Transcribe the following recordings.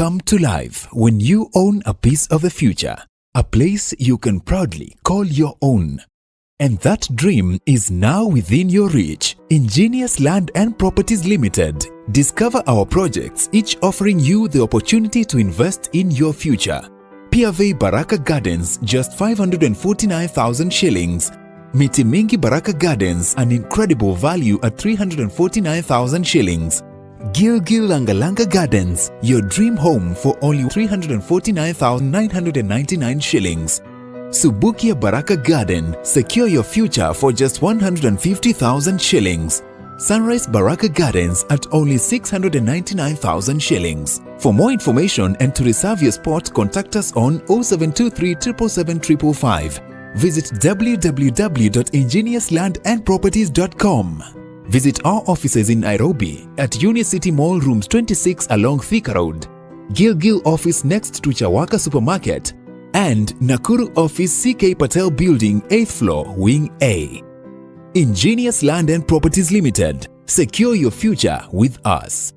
come to life when you own a piece of the future, a place you can proudly call your own. And that dream is now within your reach. Ingenious Land and Properties Limited. Discover our projects, each offering you the opportunity to invest in your future. PFA Baraka Gardens, just 549,000 shillings. Miti Mingi Baraka Gardens, an incredible value at 349,000 shillings. Gilgil Langalanga Gardens, your dream home for only 349,999 shillings. Subukia Baraka Garden, secure your future for just 150,000 shillings. Sunrise Baraka Gardens at only 699,000 shillings. For more information and to reserve your spot, contact us on 0723 777 555. Visit www.ingeniuslandandproperties.com. Visit our offices in Nairobi at Unicity Mall Rooms 26 along Thika Road, Gilgil office next to Chawaka Supermarket, and Nakuru office CK Patel Building 8th floor Wing A. Ingenious Land and Properties Limited. Secure your future with us.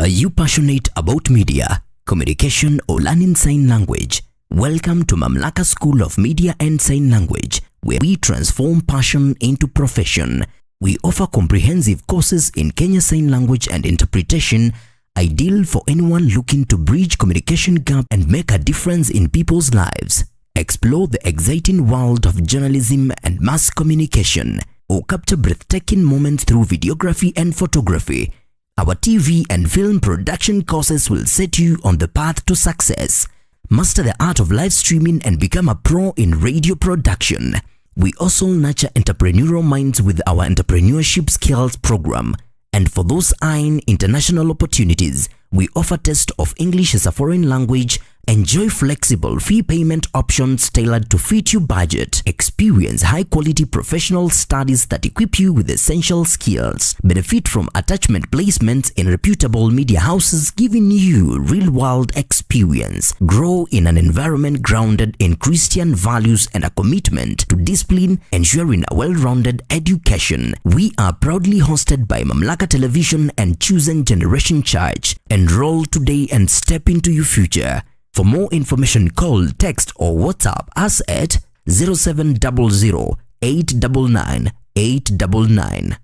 Are you passionate about media, communication or learning sign language? Welcome to Mamlaka School of Media and Sign Language, where we transform passion into profession. We offer comprehensive courses in Kenya Sign Language and Interpretation, ideal for anyone looking to bridge communication gap and make a difference in people's lives. Explore the exciting world of journalism and mass communication, or capture breathtaking moments through videography and photography. Our TV and film production courses will set you on the path to success. Master the art of live streaming and become a pro in radio production. We also nurture entrepreneurial minds with our entrepreneurship skills program. And for those eyeing international opportunities, we offer test of English as a foreign language. Enjoy flexible fee payment options tailored to fit your budget. Experience high-quality professional studies that equip you with essential skills. Benefit from attachment placements in reputable media houses, giving you real-world experience. Grow in an environment grounded in Christian values and a commitment to discipline, ensuring a well-rounded education. We are proudly hosted by Mamlaka Television and Chosen Generation Church. Enroll today and step into your future. For more information, call, text or WhatsApp us at 0700 899 899.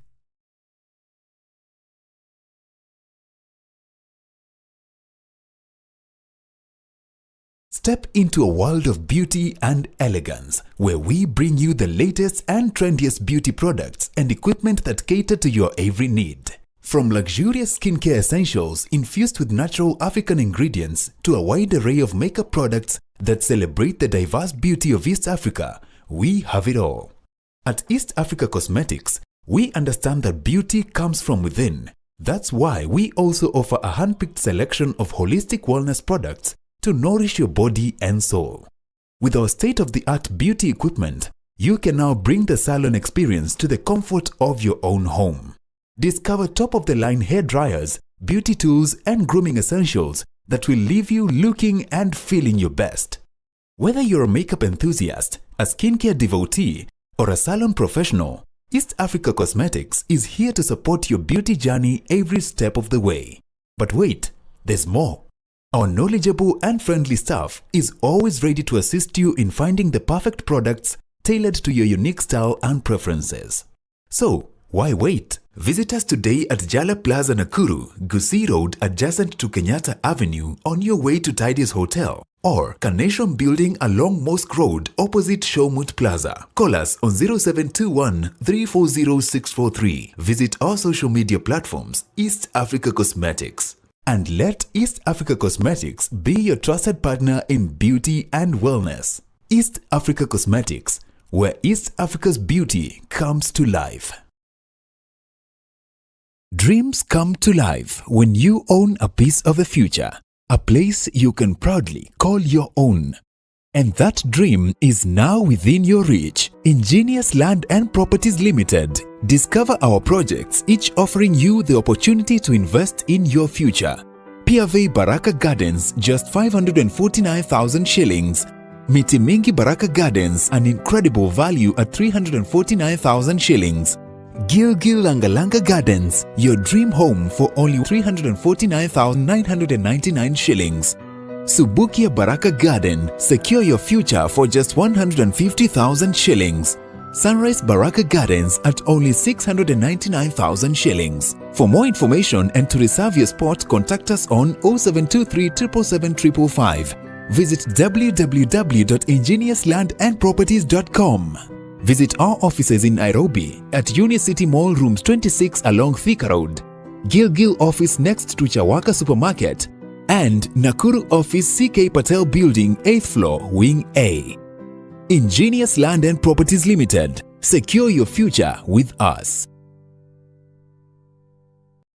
Step into a world of beauty and elegance, where we bring you the latest and trendiest beauty products and equipment that cater to your every need. From luxurious skincare essentials infused with natural African ingredients to a wide array of makeup products that celebrate the diverse beauty of East Africa, we have it all. At East Africa Cosmetics, we understand that beauty comes from within. That's why we also offer a hand-picked selection of holistic wellness products to nourish your body and soul. With our state-of-the-art beauty equipment, you can now bring the salon experience to the comfort of your own home. Discover top-of-the-line hair dryers, beauty tools, and grooming essentials that will leave you looking and feeling your best. Whether you're a makeup enthusiast, a skincare devotee, or a salon professional, East Africa Cosmetics is here to support your beauty journey every step of the way. But wait, there's more. Our knowledgeable and friendly staff is always ready to assist you in finding the perfect products tailored to your unique style and preferences. So, why wait? Visit us today at Jala Plaza Nakuru, Gusii Road adjacent to Kenyatta Avenue on your way to Tidy's Hotel, or Carnation Building along Mosque Road opposite Showmut Plaza. Call us on 0721 340 643. Visit our social media platforms, East Africa Cosmetics. And let East Africa Cosmetics be your trusted partner in beauty and wellness. East Africa Cosmetics, where East Africa's beauty comes to life. Dreams come to life when you own a piece of the future, a place you can proudly call your own. And that dream is now within your reach. Ingenious Land and Properties Limited. Discover our projects, each offering you the opportunity to invest in your future. PFA Baraka Gardens, just 549,000 shillings. Miti Mingi Baraka Gardens, an incredible value at 349,000 shillings. Langalanga Gardens, your dream home for only 349,999 shillings. Subukia Baraka Garden, secure your future for just 150,000 shillings. Sunrise Baraka Gardens at only 699,000 shillings. For more information and to reserve your spot, contact us on 0723 777 555. Visit www.engineerslandandproperties.com. Visit our offices in Nairobi at Unicity Mall Rooms 26 along Thika Road, Gilgil office next to Chawaka Supermarket, and Nakuru office CK Patel Building 8th floor Wing A. Ingenious Land and Properties Limited. Secure your future with us.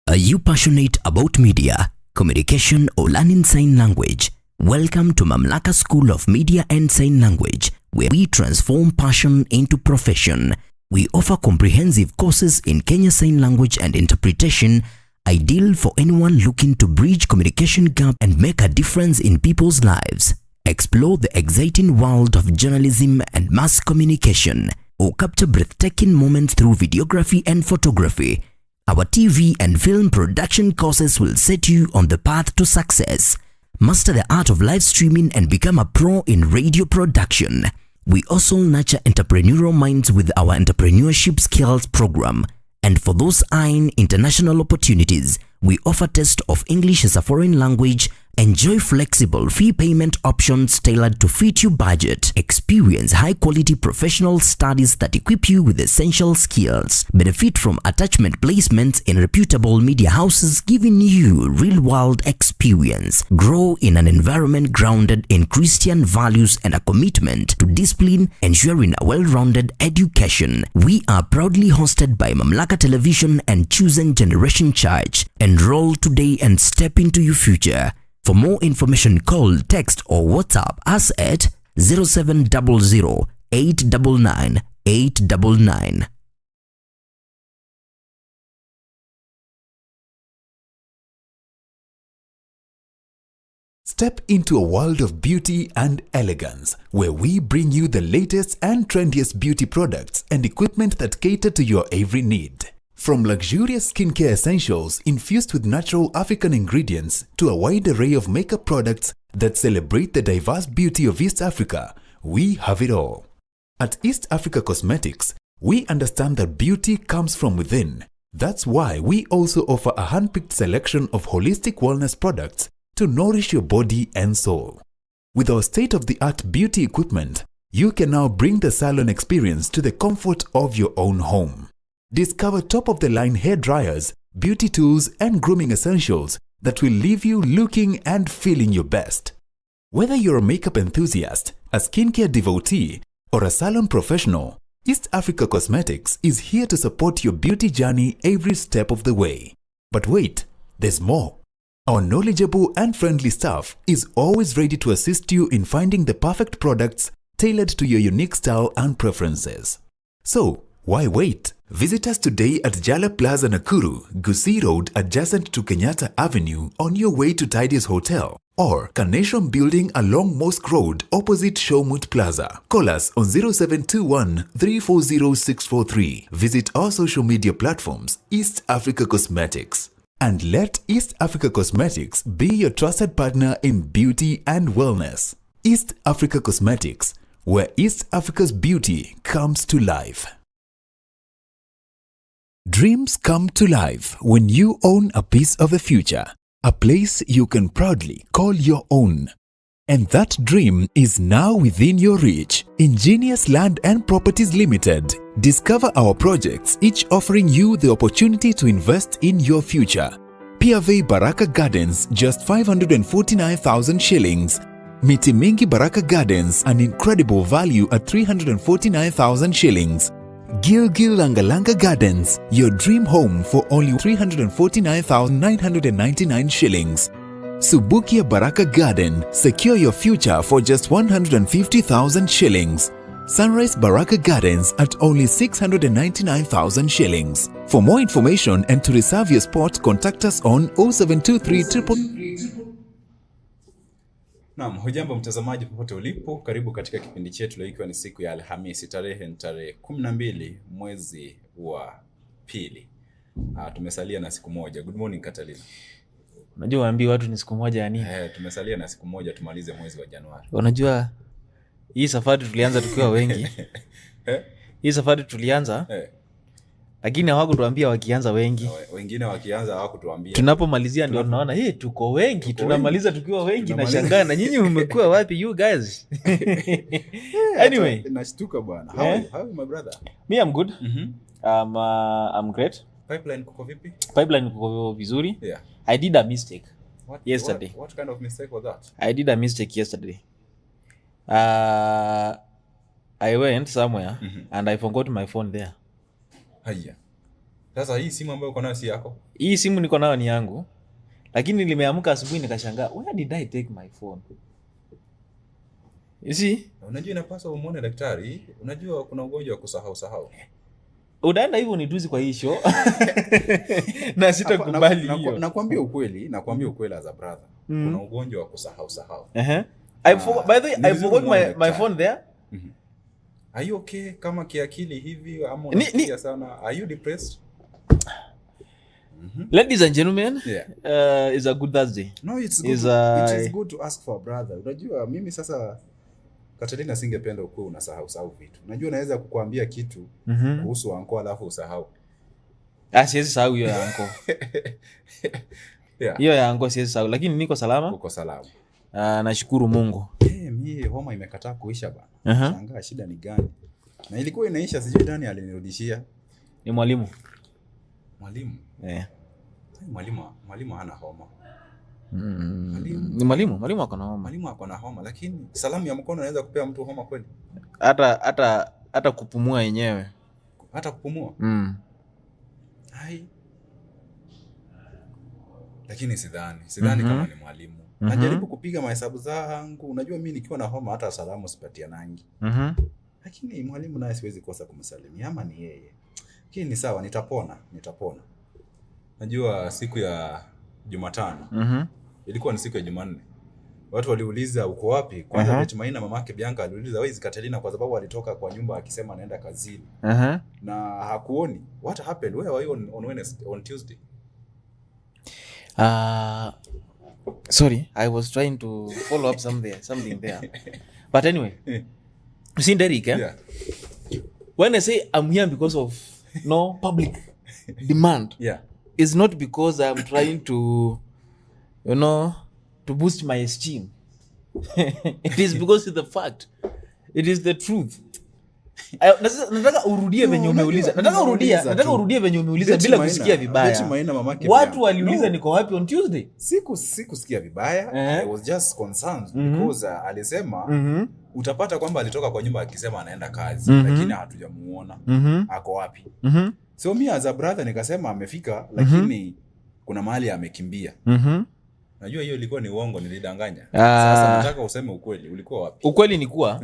Are you passionate about media, communication or learning sign language? Welcome to Mamlaka School of Media and Sign Language, where we transform passion into profession. We offer comprehensive courses in Kenya Sign Language and Interpretation, ideal for anyone looking to bridge communication gap and make a difference in people's lives. Explore the exciting world of journalism and mass communication, or capture breathtaking moments through videography and photography. Our TV and film production courses will set you on the path to success. Master the art of live streaming and become a pro in radio production. We also nurture entrepreneurial minds with our entrepreneurship skills program. And for those eyeing international opportunities, we offer test of English as a foreign language. Enjoy flexible fee payment options tailored to fit your budget. Experience high-quality professional studies that equip you with essential skills. Benefit from attachment placements in reputable media houses, giving you real-world experience. Grow in an environment grounded in Christian values and a commitment to discipline, ensuring a well-rounded education. We are proudly hosted by Mamlaka Television and Chosen Generation Church. Enroll today and step into your future. For more information, call, text or WhatsApp us at 0700 899 899. Step into a world of beauty and elegance, where we bring you the latest and trendiest beauty products and equipment that cater to your every need. From luxurious skincare essentials infused with natural African ingredients to a wide array of makeup products that celebrate the diverse beauty of East Africa, we have it all. At East Africa Cosmetics, we understand that beauty comes from within. That's why we also offer a hand-picked selection of holistic wellness products to nourish your body and soul. With our state-of-the-art beauty equipment, you can now bring the salon experience to the comfort of your own home. Discover top-of-the-line hair dryers, beauty tools, and grooming essentials that will leave you looking and feeling your best. Whether you're a makeup enthusiast, a skincare devotee, or a salon professional, East Africa Cosmetics is here to support your beauty journey every step of the way. But wait, there's more. Our knowledgeable and friendly staff is always ready to assist you in finding the perfect products tailored to your unique style and preferences. So, why wait? Visit us today at Jala Plaza Nakuru, Gusii Road adjacent to Kenyatta Avenue on your way to Tidy's Hotel, or Carnation Building along Mosque Road opposite Showmut Plaza. Call us on 0721 340 643. Visit our social media platforms, East Africa Cosmetics. And let East Africa Cosmetics be your trusted partner in beauty and wellness. East Africa Cosmetics, where East Africa's beauty comes to life. Dreams come to life when you own a piece of the future, a place you can proudly call your own. And that dream is now within your reach. Ingenious Land and Properties Limited. Discover our projects, each offering you the opportunity to invest in your future. PAV Baraka Gardens, just 549,000 shillings. Miti Mingi Baraka Gardens, an incredible value at 349,000 shillings. Gilgil Langalanga Gardens, your dream home for only 349,999 shillings. Subukia Baraka Garden, secure your future for just 150,000 shillings. Sunrise Baraka Gardens at only 699,000 shillings. For more information and to reserve your spot, contact us on 0723 Naam, hujambo mtazamaji popote ulipo, karibu katika kipindi chetu leo ikiwa ni siku ya Alhamisi, tarehe 12 mwezi wa pili. Tumesalia na siku moja. Good morning Catalina. Unajua waambie watu ni siku moja ya nini? Tumesalia na siku moja tumalize mwezi wa Januari. Unajua hii safari tulianza tukiwa wengi. Hii safari tulianza. Lakini hawakutuambia wakianza wengi. Wengine wakianza hawakutuambia. Tunapomalizia ndio tunaona tuko wengi, tunamaliza tukiwa wengi na shangaa na nyinyi mmekuwa wapi you guys? Anyway, nashtuka bwana. How are you my brother? Me I'm good. I'm great. Pipeline kuko vipi? Pipeline kuko vizuri. Yeah. I did a mistake yesterday. What kind of mistake was that? I did a mistake yesterday. I went somewhere and I forgot my phone there. Haya. Sasa hii simu ambayo uko nayo si yako? Hii simu niko nayo ni yangu. Lakini nimeamka asubuhi nikashangaa, where did I take my phone? You see? Unajua inapaswa umuone daktari. Unajua kuna ugonjwa wa kusahau. Unaenda hivyo nituzi kwa hii show. Na sitakubali hiyo. Nakwambia ukweli as a brother. Kuna ugonjwa wa kusahau. By the way, I forgot my phone there. Are you okay kama kiakili hivi ama unasikia sana? Are you depressed? Ladies and gentlemen, it's a good Thursday. No, it is good to ask for a brother. Unajua mimi sasa Catalina singependa ukuwe unasahau vitu. Unajua naweza kukuambia kitu kuhusu anko alafu usahau. Siwezi sahau hiyo ya anko. Hiyo ya anko siwezi sahau, lakini niko salama. Uko salama. Nashukuru Mungu. Mimi homa imekataa kuisha bana. Shangaa shida ni gani? Na ilikuwa inaisha sijui nani alinirudishia. Ni mwalimu. Mwalimu? Mwalimu hana homa. Ni mwalimu ako na homa. Mwalimu ako na homa, lakini salamu ya mkono inaweza kupea mtu homa kweli? Hata kupumua yenyewe. Hata kupumua? Hai. Lakini sidhani kama ni mwalimu. Najaribu kupiga mahesabu zangu. Unajua mimi nikiwa na homa hata salamu sipatia nangi. Lakini mwalimu naye siwezi kosa kumsalimia ama ni yeye. Lakini ni sawa, nitapona. Najua siku ya Jumatano. Ilikuwa ni siku ya Jumanne. Watu waliuliza uko wapi? Kwanza Betumaina mamake Bianca aliuliza wewe Catalina kwa sababu alitoka kwa nyumba akisema anaenda kazini. Na hakuoni. What happened? Where were you on Tuesday? Sorry, I was trying to follow up something there. But anyway, you see Derek, when I say I'm here because of no public demand, it's not because I'm trying to, to boost my esteem. It is because it's the fact. It is the truth. Nataka urudie venye umeuliza. Nataka urudie venye umeuliza bila kusikia vibaya. Watu waliuliza niko wapi on Tuesday? Sikusikia vibaya. I was just concerned because alisema utapata kwamba alitoka kwa nyumba akisema anaenda kazi lakini hatujamuona. Ako wapi? So mimi as a brother nikasema amefika lakini kuna mahali amekimbia. Najua hiyo ilikuwa ni uongo, nilidanganya. Sasa nataka useme ukweli, ulikuwa wapi? Ukweli ni kuwa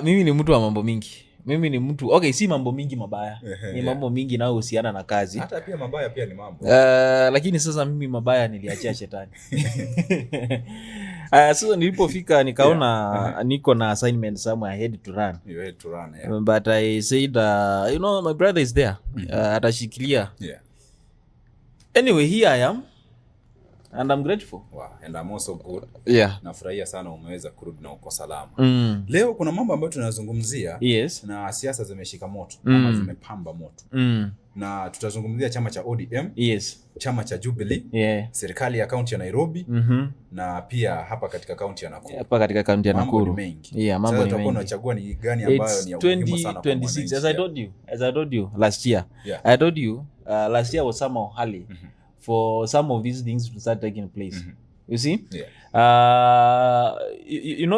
mimi ni mtu wa mambo mingi. Mimi ni mtu si mambo mingi mabaya. Ni mambo mingi na uhusiana na kazi. Hata pia mabaya pia ni mambo. Lakini sasa mimi mabaya niliachia shetani. Sasa nilipofika nikaona niko na assignment somewhere I had to run. You had to run, But I said my brother is there. Atashikilia. Anyway, here I am. And I'm grateful. Wow, and I'm also good. Nafurahia sana umeweza kurudi na uko salama. Leo kuna mambo ambayo tunazungumzia na siasa zimeshika moto ama zimepamba moto. Na tutazungumzia chama cha ODM, chama cha Jubilee, serikali ya kaunti ya Nairobi na pia hapa katika kaunti ya Nakuru. Mambo ni mengi. Mambo ni mengi. Unachagua ni gani ambayo ni ya muhimu sana kwa 2026 as I told you last year. I told you last year was somehow early. For some of these things to start taking place. You see?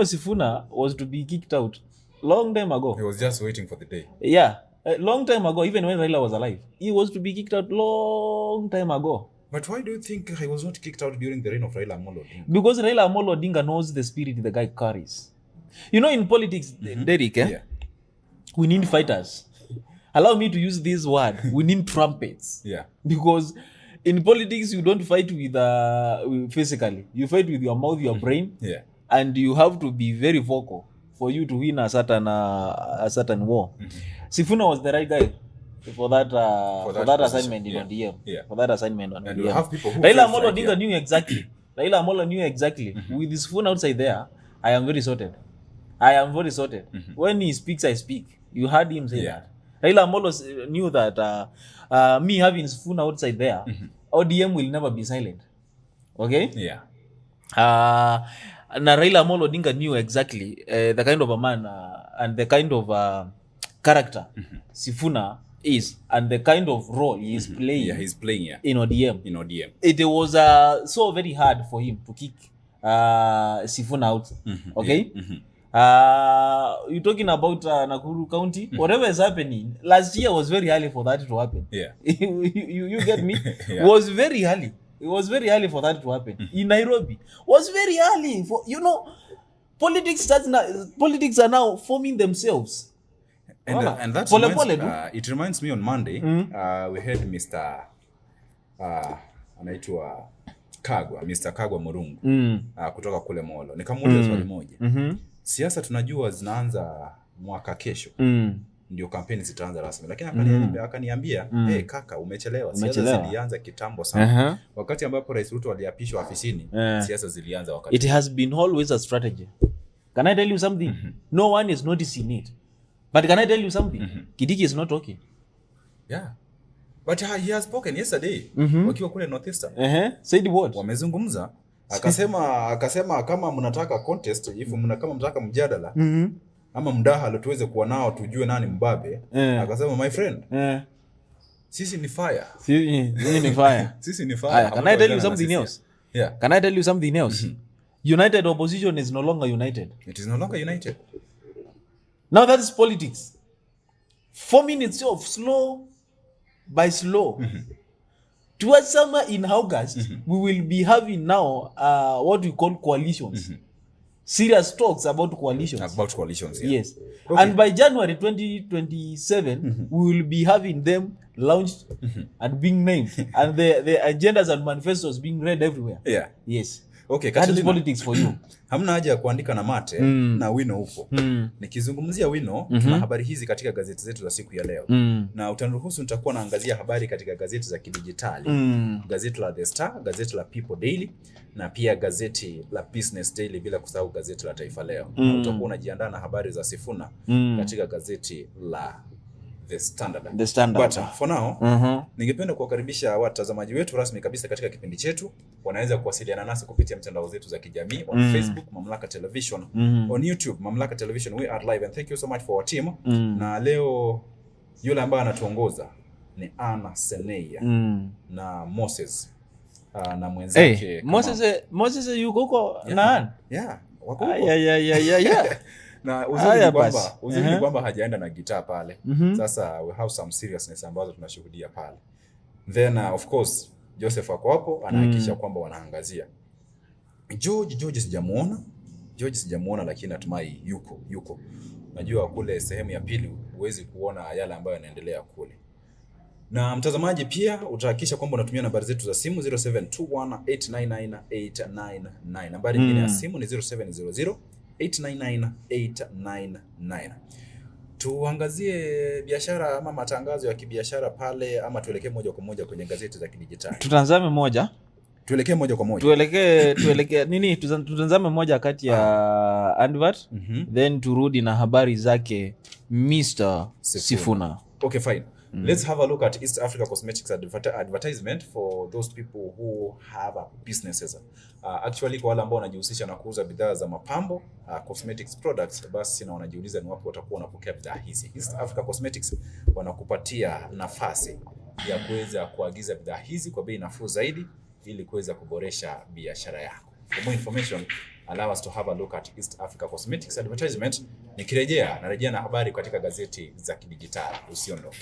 Sifuna was to be kicked out long time ago. He was just waiting for the day. A long time ago, even when Raila was alive. He was to be kicked out long time ago. But why do you think he was not kicked out during the reign of Raila Amolo Odinga? Because Raila Amolo Odinga knows the spirit the guy carries. In politics, Derek, we need fighters. Allow me to use this word. We need trumpets. Because in politics, you don't fight with physically. You fight with your mouth, your brain, and you have to be very vocal for you to win a certain war. Sifuna was the right guy for that assignment in ODM. Yeah. For that assignment on And ODM. you have people who Raila felt Amolo like, Odinga knew exactly. Raila Amolo knew exactly. With his phone outside there, I am very sorted. When he speaks, I speak. You heard him say that. Raila Amolo knew that me having his phone outside there, ODM will never be silent. Okay? Yeah. Na Raila Amolo Odinga knew exactly the kind of a man and the kind of character Sifuna is, and the kind of role he is playing. Yeah, he's playing in ODM. In ODM. It was so very hard for him to kick Sifuna out. Okay? You're talking about Nakuru County. Whatever is happening, last year was very early for that to happen. Yeah. you get me? Yeah. Was very early. It was very early for that to happen. In Nairobi, was very early for politics are now forming themselves. And that it reminds me on Monday, we had Mr. Anaitwa Kagwa, Mr. Kagwa Murungu kutoka kule Molo. Nikamuuliza swali moja. Siasa tunajua zinaanza mwaka kesho. Ndio kampeni zitaanza rasmi. Lakini akaniambia, "Hey kaka, umechelewa. Siasa zilianza kitambo sana." Wakati ambapo Rais Ruto aliapishwa afisini, siasa zilianza wakati. It has been always a strategy. Can I tell you something? No one is noticing it. But can I tell you something? Kidiki is not talking. Yeah. But he has spoken yesterday. Wakiwa kule Northeastern. Said what? Wamezungumza. Akasema kama mnataka contest, kama mnataka mjadala, ama mdahalo tuweze kuwa nao tujue nani mbabe. Akasema my friend. Sisi ni fire. Sisi ni fire. Sisi ni fire. Can I tell you something else? Yeah. Can I tell you something else? United opposition is no longer united. It is no longer united. Now that is politics. Forming itself slow by slow. Towards summer in August, we will be having now what we call coalitions. Serious talks about coalitions. About coalitions, yeah. Yes. Okay. And by January 2027, we will be having them launched and being named. And the agendas and manifestos being read everywhere. Yeah. Yes. Okay, that is politics for you. Hamna haja ya kuandika na mate na wino upo. Nikizungumzia wino, tuna habari hizi katika gazeti zetu za siku ya leo. Na utaniruhusu nitakuwa naangazia habari katika gazeti za kidijitali. Gazeti la The Star, gazeti la People Daily, na pia gazeti la Business Daily, bila kusahau gazeti la Taifa Leo. Na utakuwa unajiandaa na habari za Sifuna katika gazeti la The Standard. But for now, ningependa kuwakaribisha watazamaji wetu rasmi kabisa katika kipindi chetu. Wanaweza kuwasiliana nasi kupitia mitandao zetu za kijamii on Facebook, Mamlaka Television, on YouTube, Mamlaka Television. We are live and thank you so much for our team. Na leo yule ambaye anatuongoza ni Anna Seneia na Moses na mwenzake Moses yuko huko na wako huko. Na uzuri ni kwamba hajaenda na gitaa pale. Sasa we have some seriousness ambazo tunashuhudia pale. Then of course Joseph wako hapo anahakikisha kwamba wanaangazia. George sijamuona lakini natumai yuko. Najua kule sehemu ya pili huwezi kuona yale ambayo yanaendelea kule. Na mtazamaji pia utahakikisha kwamba unatumia nambari zetu za simu 0721899899. Nambari nyingine ya simu ni 0700899899. Tuangazie biashara ama matangazo ya kibiashara pale, ama tuelekee moja kwa moja kwenye gazeti za kidijitali? Tutanzame moja. Tuelekee moja kwa moja. Tuelekee nini? Tutanzame moja kati ya advert, then turudi na habari zake Mr. Sifuna. Okay, fine. Let's have a look at East Africa Cosmetics advertisement for those people who have businesses. Actually kwa wale ambao wanajihusisha na kuuza bidhaa za mapambo, cosmetics products, basi na wanajiuliza ni wapi watakuwa wanapokea bidhaa hizi. East Africa Cosmetics wanakupatia nafasi ya kuweza kuagiza bidhaa hizi kwa bei nafuu zaidi ili kuweza kuboresha biashara yako. For more information, allow us to have a look at East Africa Cosmetics advertisement. Narejea na habari katika gazeti za kidijitali. Usiondoke.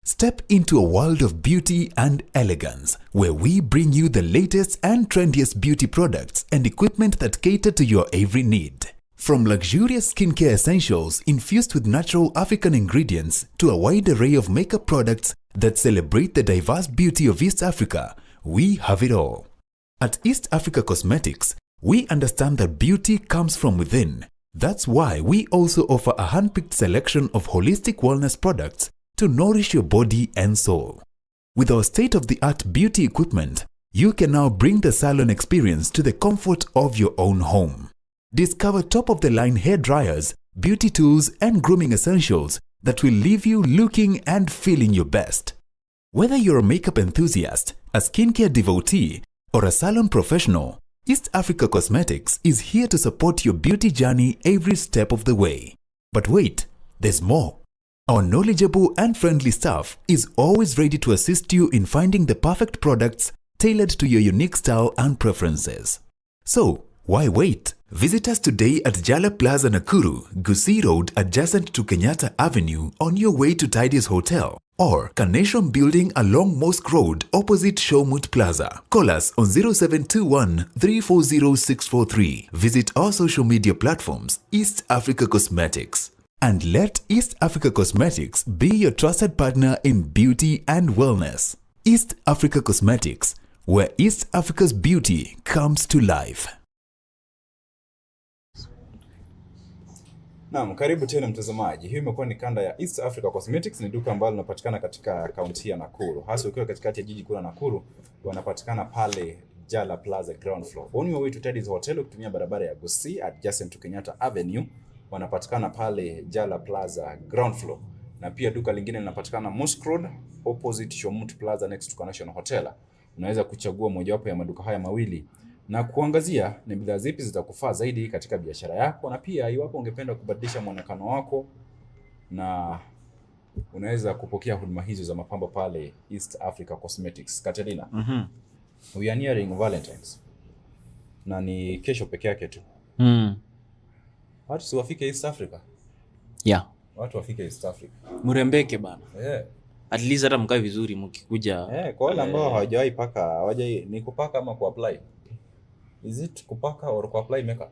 Step into a world of beauty and elegance, where we bring you the latest and trendiest beauty products and equipment that cater to your every need. From luxurious skincare essentials infused with natural African ingredients to a wide array of makeup products that celebrate the diverse beauty of East Africa, we have it all. At East Africa Cosmetics, we understand that beauty comes from within, That's why we also offer a hand-picked selection of holistic wellness products to nourish your body and soul. With our state-of-the-art beauty equipment, you can now bring the salon experience to the comfort of your own home. Discover top-of-the-line hair dryers, beauty tools, and grooming essentials that will leave you looking and feeling your best. Whether you're a makeup enthusiast, a skincare devotee, or a salon professional, East Africa Cosmetics is here to support your beauty journey every step of the way. But wait, there's more. Our knowledgeable and friendly staff is always ready to assist you in finding the perfect products tailored to your unique style and preferences. So, why wait? Visit us today at Jala Plaza Nakuru, Gusii Road adjacent to Kenyatta Avenue on your way to Tidy's Hotel, or Carnation Building along Mosque Road opposite Showmut Plaza. Call us on 0721 340 643. Visit our social media platforms, East Africa Cosmetics. And let East Africa Cosmetics be your trusted partner in beauty and wellness. East Africa Cosmetics, where East Africa's beauty comes to life. Naam, karibu tena mtazamaji. Hii imekuwa ni kanda ya East Africa Cosmetics, ni duka ambalo linapatikana katika kaunti ya Nakuru. Hasa ukiwa katikati ya jiji kuu la Nakuru, wanapatikana pale Jala Plaza ground floor. On your way to Teddy's Hotel ukitumia barabara ya Gusii adjacent to Kenyatta Avenue, wanapatikana pale Jala Plaza ground floor. Na pia duka lingine linapatikana Mosque Road opposite Showmut Plaza next to Carnation Hotel. Unaweza kuchagua mojawapo ya maduka haya mawili na kuangazia ni bidhaa zipi zitakufaa zaidi katika biashara yako, na pia iwapo ungependa kubadilisha muonekano wako, na unaweza kupokea huduma hizo za mapambo pale East Africa Cosmetics. Katerina, we are nearing Valentine's na ni kesho peke yake tu. Watu si wafike East Africa? Yeah. Watu wafike East Africa. Murembeke bana. Yeah. At least hata mkae vizuri mkikuja. Kwa wale ambao hawajawahi paka, ni kupaka ama kuapply? Is it kupaka or kuapply makeup?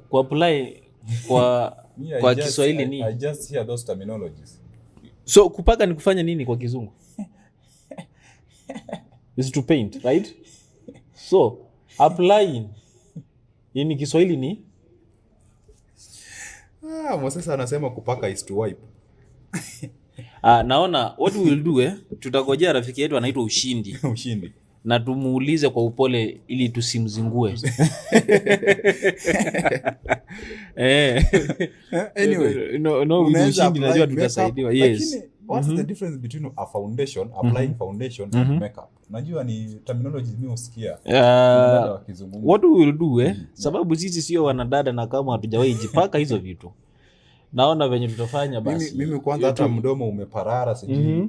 Kuapply kwa kwa Kiswahili ni I just hear those terminologies. So kupaka ni kufanya nini kwa Kizungu? Is to paint, right? So applying in Kiswahili ni Moses anasema kupaka is to wipe. Naona what we will do tutagojea rafiki yetu anaitwa Ushindi. Ushindi. Na tumuulize kwa upole ili tusimzingue. Anyway, no Ushindi najua tutasaidiwa. Yes. Lakini what's the difference between a foundation, applying foundation and makeup? Najua ni terminology mimi usikia. What we will do sababu sisi sio wanadada na kama hatujawahi jipaka hizo vitu. Naona venye tutafanya basi. Mimi kwanza hata mdomo umeparara sijui.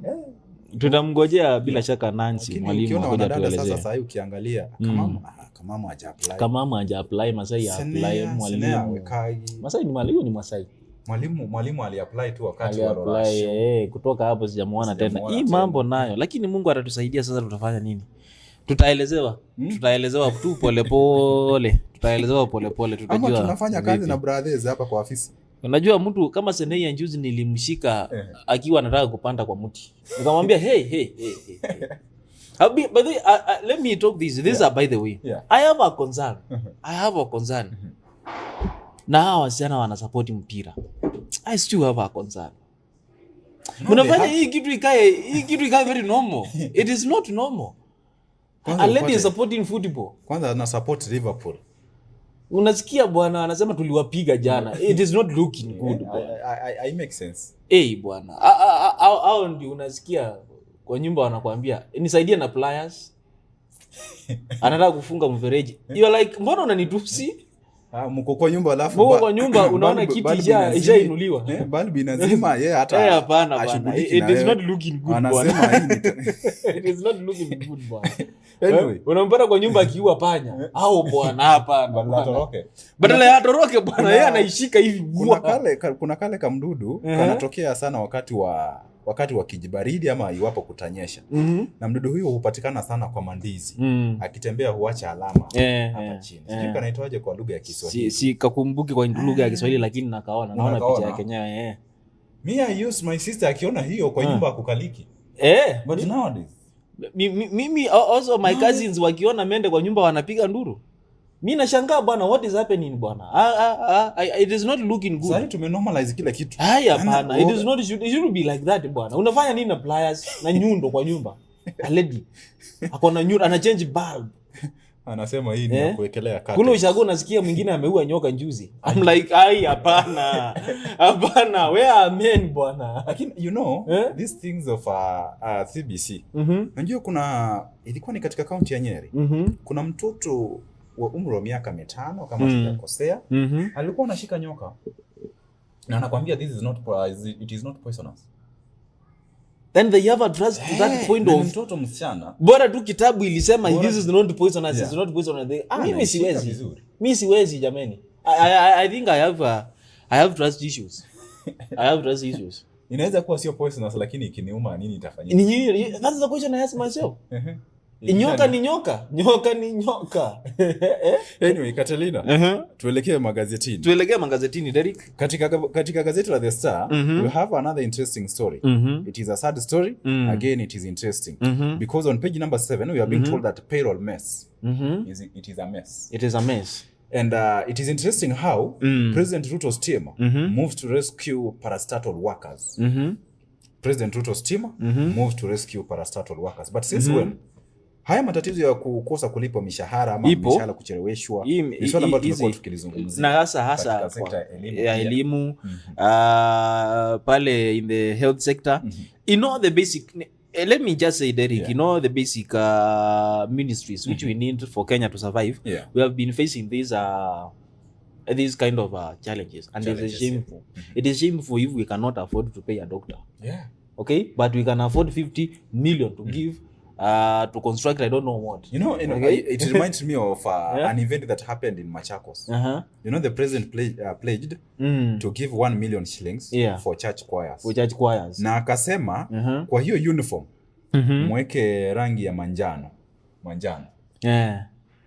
Tutamngojea bila shaka Nancy mwalimu ngoja tuelezee. Sasa ukiangalia kama haja apply Masai apply mwalimu. Masai ni mwalimu ni Masai. Mwalimu ali-apply tu wakati wa rush. Kutoka hapo sijamuona tena. Hii mambo nayo, lakini Mungu atatusaidia. Sasa tutafanya nini? Tutaelezewa. Tutaelezewa tu polepole. Tutaelezewa polepole tutajua. Ama tunafanya kazi na brothers hapa kwa ofisi. Unajua mtu kama Senei ya njuzi nilimshika akiwa anataka kupanda kwa mti. Nikamwambia hey. By the way, let me talk this. These are by the way. I have a concern. Na hawa wasichana wana support mpira. I still have a concern. Unafanya hii kitu ikae very normal. It is not normal. A lady is supporting football. Kwanza ana support Liverpool. Unasikia bwana anasema tuliwapiga jana. It is not looking good. I make sense. Bwana. Hao ndio unasikia kwa nyumba wanakuambia nisaidie na pliers. Anataka kufunga mfereji. You like mbona unanitusi? Mko kwa nyumba alafu kwa nyumba unaona kiti ishainuliwa. Bulb inazima hata. Hapana bwana. It is not looking good bwana. Anasema It is not looking good bwana. Anyway, unampata kwa nyumba akiua panya. Au bwana hapana. Badala ya atoroke bwana yeye anaishika hivi. Kuna kale kamdudu kanatokea sana wakati wa kijibaridi ama iwapo kutanyesha. Na mdudu huyo hupatikana sana kwa mandizi. Akitembea huacha alama hapa chini. Sijui kanaitwaje kwa lugha ya Kiswahili. Si kakumbuki kwa lugha ya Kiswahili lakini naona picha yake yenyewe. Me I use my sister akiona hiyo kwa nyumba kukaliki. But nowadays mimi also my cousins wakiona mende kwa nyumba wanapiga nduru. Mimi nashangaa bwana, what is happening bwana? It is not looking good. Sasa tumenormalize kila kitu. Haya bwana, it is not, it should be like that bwana. Unafanya nini na pliers na nyundo kwa nyumba? A lady akona nyundo ana change bulb. Anasema hii ni kuwekelea kati. Kule ushago nasikia mwingine ameua nyoka njuzi. I'm like, ai hapana. Hapana, where are men bwana? Lakini you know, these things of CBC. Unajua ilikuwa ni katika kaunti ya Nyeri. Kuna mtoto wa umri wa miaka 5 kama sijakosea, alikuwa anashika nyoka. Na anakuambia it is not poisonous. Then they have addressed to that point of mtoto msichana. Bora tu kitabu ilisema this is not poisonous, this is not poisonous. Mimi siwezi. Mimi siwezi jameni. I think I have trust issues. I have trust issues. Inaweza kuwa sio poisonous lakini ikiniuma nini itafanyika? That's the question I ask myself. Nyoka ni nyoka. Nyoka ni nyoka. Anyway, Catalina, tuelekee magazetini. Derek. Katika gazeti la The Star, we have another interesting story. It is a sad story. Again, it is interesting. Because on page number 7, we are being told that payroll mess. It is a mess. It is a mess. And it is interesting how President Ruto's team moves to rescue parastatal workers. President Ruto's team moves to rescue parastatal workers. But since when? Haya matatizo ya kukosa kulipa mishahara ama mishahara kucheleweshwa ni swala ambalo tumekuwa tukilizungumzia. Na hasa ya elimu pale in the health sector. You know the basic, let me just say Derek, you know the basic ministries which we need for Kenya to survive. We have been facing these kind of challenges, and it is shameful. It is shameful if we cannot afford to pay a doctor. Okay, but we can afford 50 million to give to construct I don't know what. You know, it reminds me of an event that happened in Machakos. You know, the president pledged to give 1 million shillings for church choirs. For church choirs. Na akasema kwa hiyo uniform mweke rangi ya manjano.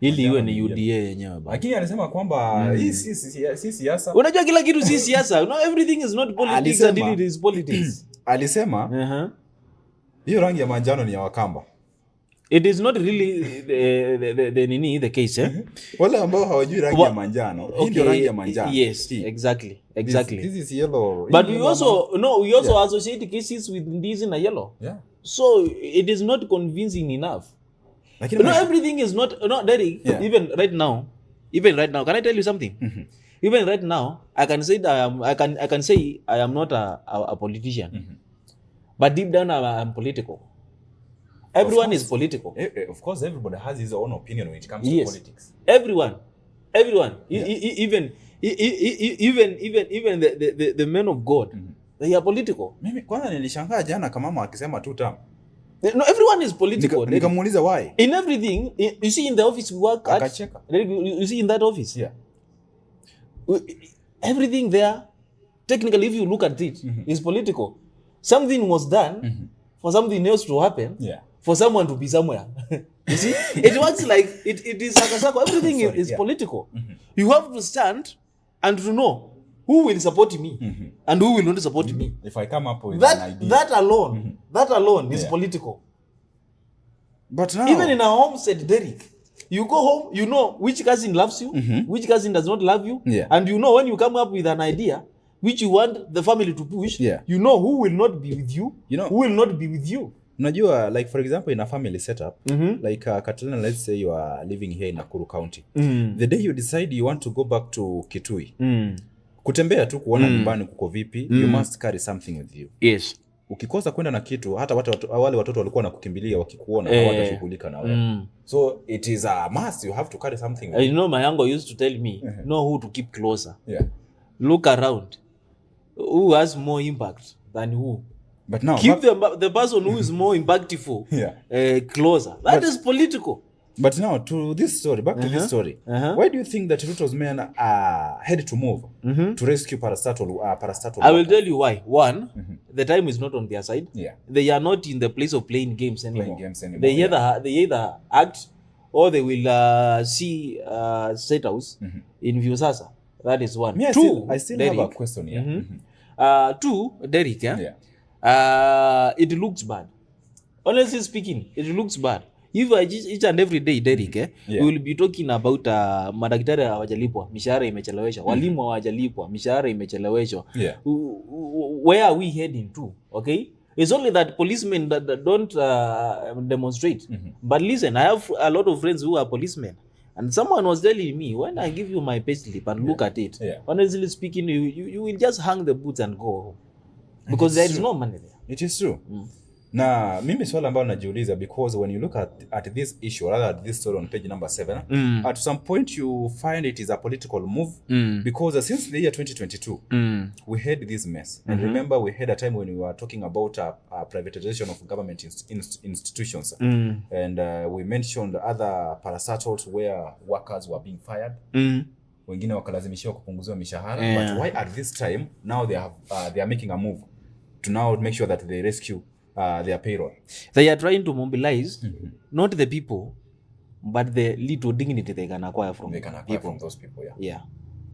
Ili iwe ni UDA yenyewe baba. Lakini alisema kwamba hii si siasa. Unajua kila kitu si siasa. You know, everything is not politics and it is politics. Alisema hiyo rangi ya manjano ni ya Wakamba. It is not really the case, Wale ambao hawajui rangi ya manjano, hii ndio rangi ya manjano. Yes, exactly. This is yellow. But we also associate cases with this in a yellow. So it is not convincing enough. Everything is not Derek. Even right now, can I tell you something? Even right now, I can say that I can say I am not a politician. But deep down I am political. Everyone is political. Of course, everybody has his own opinion when it comes to politics. Everyone. Even the men of God, they are political. Mimi kwanza nilishangaa jana kama mama akisema 2 term. No, everyone is political. Nikamuuliza why? In everything, you see in the office we work at, you see in that office. Everything there, technically if you look at it, is political. Something was done for something else to happen. For someone to be somewhere. You see? It works like it is sakasako. Everything is political. You have to stand and to know who will support me and who will not support me. If I come up with an idea. That alone is political. But now, even in a home set, Derek, you go home, you know which cousin loves you, which cousin does not love you, and you know when you come up with an idea which you want the family to push, you know who will not be with you, who will not be with you. Unajua, like for example in a family setup, like Catalina, let's say you are living here in Nakuru County. The day you decide you want to go back to Kitui, kutembea tu kuona nyumbani kuko vipi, you must carry something with you. Yes. Ukikosa kwenda na kitu, hata wale watoto walikuwa nakukimbilia wakikuona hawatashughulika na wewe. So it is a must, you have to carry something with you. You know, my uncle used to tell me, know who to keep closer. Look around. Who has more impact than who? But now keep the person who is more impactful closer. That is political. But now to this story, back to this story. Why do you think that Ruto's men had to move to rescue parastatal? I will tell you why. One, the time is not on their side. They are not in the place of playing games anymore. They either act or they will see State House in Viusasa. That is one. I still have a question here. Two, Derek, it looks bad. Honestly speaking, it looks bad. if each and every day Derek, we will be talking about madaktari hawajalipwa, mishahara imecheleweshwa, walimu hawajalipwa, mishahara imecheleweshwa. Where are we heading to? Okay, it's only that policemen that don't demonstrate. But listen, I have a lot of friends who are policemen. And someone was telling me, when I give you my payslip and look at it, honestly speaking, you will just hang the boots and go home. Because there is no money there. It is true. Na mimi swala ambalo najiuliza, because when you look at this issue, rather at this story on page number 7, at some point you find it is a political move, because since the year 2022, we had this mess. And remember, we had a time when we were talking about privatization of government institutions. And we mentioned other parastatals where workers were being fired. Wengine wakalazimishiwa kupunguziwa mishahara. But why at this time, now they are making a move to now make sure that they rescue their payroll? They are trying to mobilize not the people, but the little dignity they can acquire from those people.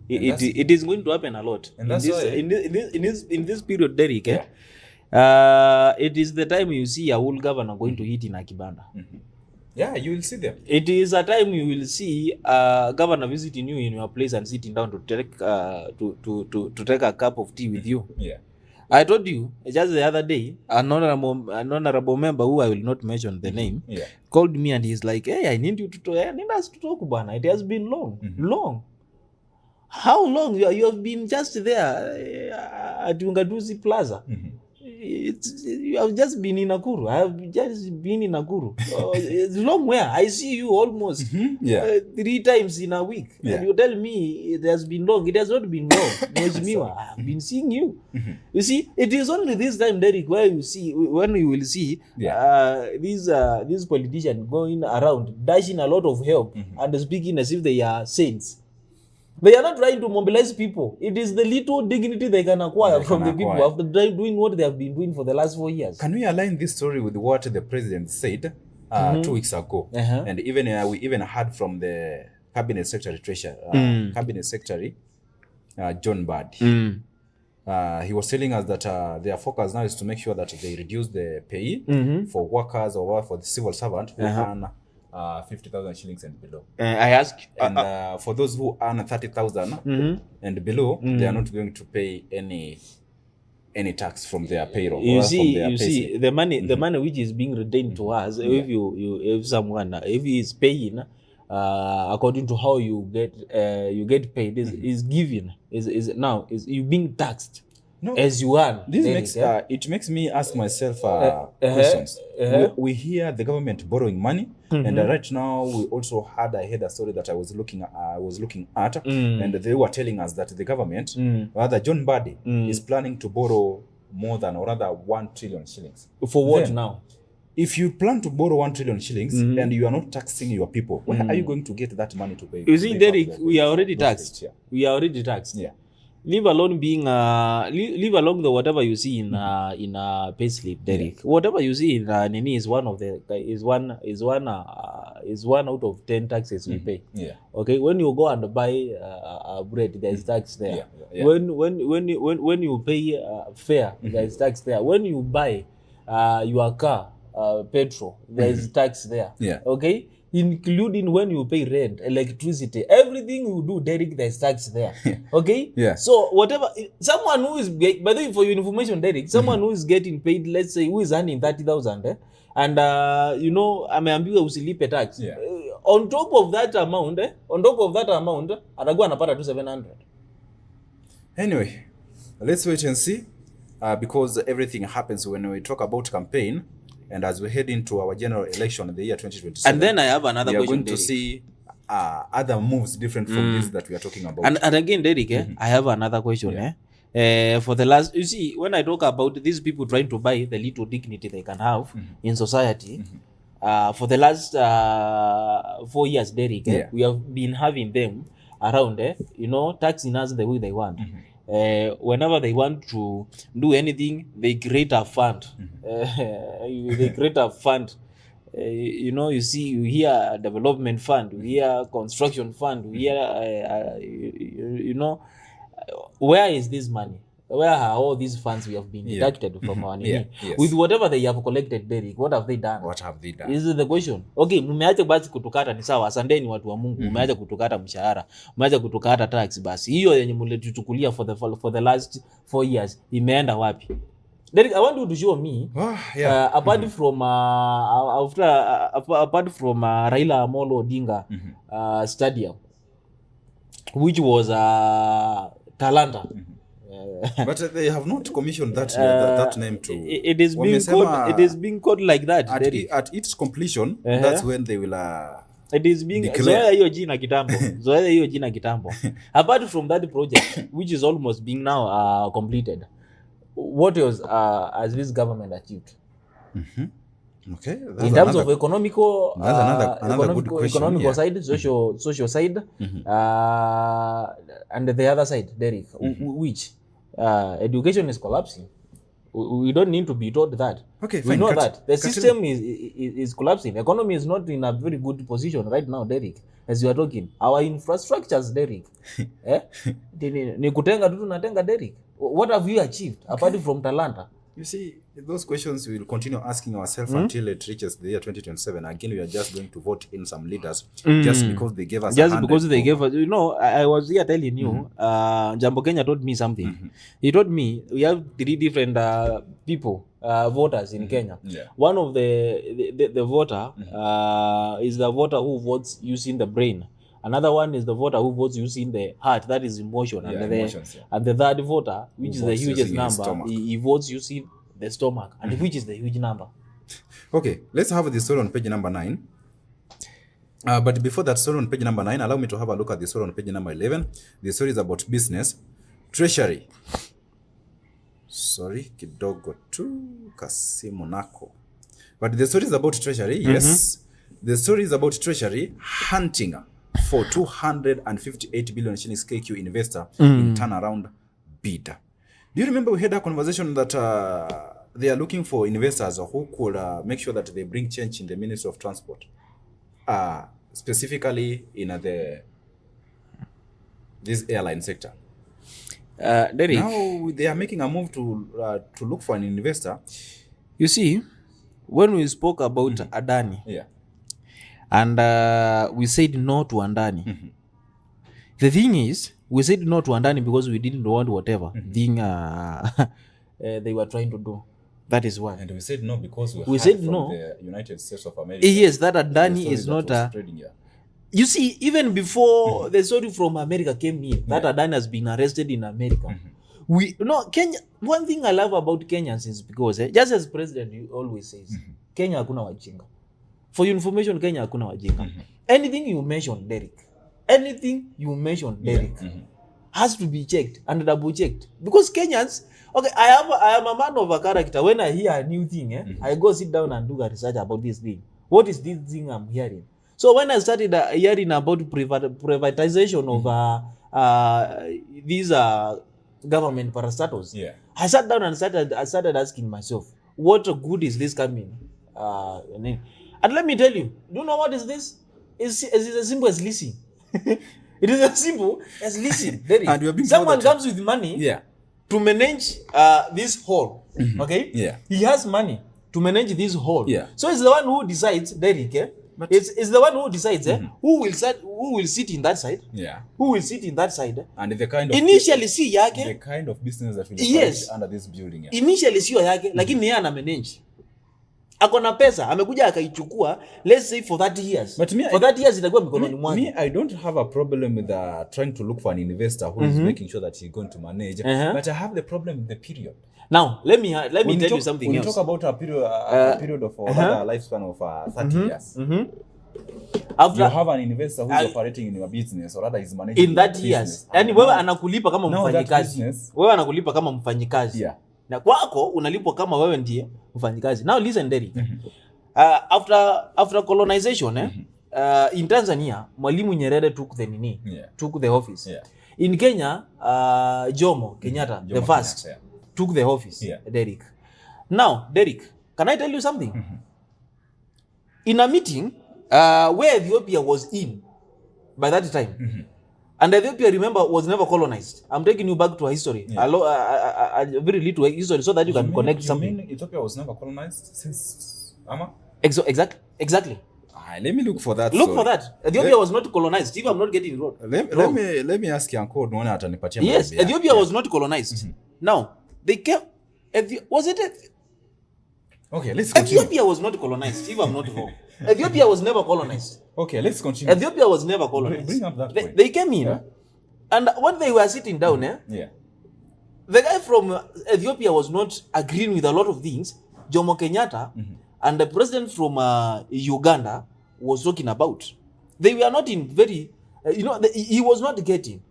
It is going to happen a lot. And that's in this period, Derek. It is the time you see a whole governor going to eat in a kibanda. Yeah, you will see them. It is a time you will see a governor visiting you in your place and sitting down to take a cup of tea with you. I told you just the other day, an honorable member who I will not mention the name called me and he's like, hey, I need us to talk about it. It has been long. How long? You have been just there at Ungaduzi Plaza. You have just been in Nakuru. I have just been in Nakuru. It's long way. I see you almost 3 times in a week. And you tell me it has been long. It has not been long. I have been seeing you. You see, it is only this time, Derek, where you will see these politicians going around, dashing a lot of help and speaking as if they are saints. They are not trying to mobilize people. It is the little dignity they can acquire from the people after doing what they have been doing for the last 4 years. Can we align this story with what the president said 2 weeks ago? And even we even heard from the cabinet secretary, cabinet secretary John Badi. He was telling us that their focus now is to make sure that they reduce the pay for workers or for the civil servant who earn 50,000 shillings and below. I ask, and for those who earn 30,000 and below, they are not going to pay any tax from their payroll. You see, the money which is being retained to us, if someone he is paying according to how you get paid, is given is now you being taxed. No, as you are. It makes me ask myself questions. We hear the government borrowing money, and right now we also had a story that I was looking at, and they were telling us that the government, rather John Badi, is planning to borrow more than or rather 1 trillion shillings. For what now? If you plan to borrow 1 trillion shillings and you are not taxing your people, where are you going to get that money to pay? You see, Derek, we are already taxed. We are already taxed. Yeah. Leave alone the whatever you see in payslip, Derek. Whatever you see in Nini is one out of 10 taxes we pay. Okay, when you go and buy bread, there is tax there. When you pay fare, there is tax there. When you buy your car, petrol, there is tax there. Okay. Including when you pay rent, electricity, everything you do, Derek, there's tax there. Okay? So whatever, someone who is, by the way, for your information, Derek, someone who is getting paid, let's say, who is earning 30,000, and ameambiwa usilipe tax. On top of that amount, atakuwa anapata tu 700. Anyway, let's wait and see, because everything happens when we talk about campaign. And as we head into our general election in the year 2027, and then I have another question, we are going Derek, to see other moves different from this that we are talking about. And again, Derek, I have another question. For the last, you see, when I talk about these people trying to buy the little dignity they can have in society, for the last 4 years, Derek, we have been having them around, taxing us the way they want. Whenever they want to do anything, they create a fund. They create a fund. You see, you hear development fund, you hear construction fund, you hear, where is this money? where are all these funds we have been deducted from our nini? Yes. With whatever they have collected, Derek, what have they done? What have they done? Is the question. Okay, mmeacha basi kutukata ni sawa. Asanteni watu wa Mungu, mmeacha kutukata mshahara, mmeacha kutukata tax basi. Hiyo yenye mlituchukulia for the last 4 years imeenda wapi? Derek, I want you to show me apart from Raila Amolo Odinga stadium, which was Talanta. But they have not commissioned that name to. It is being called like that. At its completion, that's when they will. It is being zoea hiyo jina kitambo. Zoea hiyo jina kitambo. Apart from that project, which is almost being now completed, what else has this government achieved? Okay. In terms of economical, that's another good question. Economical side, social side, and the other side, Derek, which education is collapsing. We don't need to be told that. Okay, we know that the system is collapsing. Economy is not in a very good position right now, Derek. As you are talking, our infrastructures, Derek, ni kutenga tu tunatenga, Derek. What have you achieved apart from Talanta? You see, those questions we will continue asking ourselves until it reaches the year 2027. Again, we are just going to vote in some leaders just because they gave us because they gave us, I was here telling you, Jambo Kenya told me something. He told me we have 3 different people, voters in Kenya. One of the voter is the voter who votes using the brain. Another one is the voter who votes using the heart, that is emotion. And the third voter, which is the hugest number, he votes using the stomach, and which is the huge number. Okay, let's have the story on page number 9. But before that story on page number 9, allow me to have a look at the story on page number 11. The story is about business, treasury. Sorry, kidogo tu kasimu nako. But the story is about treasury, yes. The story is about treasury hunting for 258 billion shillings KQ investor in turnaround bid. Do you remember we had a conversation that they are looking for investors who could make sure that they bring change in the Ministry of Transport, specifically in this airline sector? Derek, now they are making a move to look for an investor. You see, when we spoke about Adani, and we said no to Adani. The thing is, we said no to Adani because we didn't want whatever thing they were trying to do. That is why. And we said no because we said from no. The United States of America. Yes, that Adani is not You see, even before the story from America came in, that Adani has been arrested in America. Kenya. One thing I love about Kenyans is because, just as President always says, Kenya hakuna wajinga. For your information, Kenya hakuna wajinga. Anything you mention, Derek, has to be checked and double checked. Because Kenyans, okay, I am a man of a character. When I hear a new thing, I go sit down and do a research about this thing. What is this thing I'm hearing? So when I started hearing about privatization of these government parastatals, I sat down and started asking myself, what good is this coming? And let me tell you, do you know what is this? It's as simple as leasing. It is as simple as leasing. Someone comes with money to manage this hall. Okay? He has money to manage this hall. So it's the one who decides, Derek, it's the one who decides who will sit in that side. Who will sit in that side. And the kind of initially see yake. The kind of business that will be under this building. Initially sio yake, lakini yeye ana manage. Akona pesa, amekuja akaichukua, let's say for 30 years. But for 30 years itakuwa mikononi mwake. Me, I don't have a problem with trying to look for an investor who is making sure that he's going to manage. But I have the problem with the period. Now, let me tell you something else. When you talk about a period of a lifespan of 30 years, you have an investor who is operating in your business, or rather is managing in that years. Yani wewe anakulipa kama mfanyikazi. Wewe anakulipa kama mfanyikazi. Na kwako unalipwa kama wewe ndiye mfanyikazi. Now listen, Derek. After colonization, in Tanzania, Mwalimu Nyerere took the office. In Kenya, Jomo Kenyatta, the first, took the office. Derek. Now, Derek, can I tell you something? In a meeting where Ethiopia was in by that time, And Ethiopia, remember, was never colonized. I'm taking you back to a history. Yeah. A very little history so that you can connect something. Mean Ethiopia was never colonized since Ama? Exactly. Let me look for that. Look for that. Ethiopia was not colonized. If I'm not getting it wrong. Let me ask Yanko Nona atanipatia. Yes, Ethiopia was not colonized. Now, they came. Was it? Okay, let's continue. Ethiopia was not colonized. If I'm not wrong. Ethiopia was never colonized. Okay, let's continue. Ethiopia was never colonized. Bring up that point. They came in, and when they were sitting down, the guy from Ethiopia was not agreeing with a lot of things Jomo Kenyatta and the president from Uganda was talking about. They were not in very, he was not getting.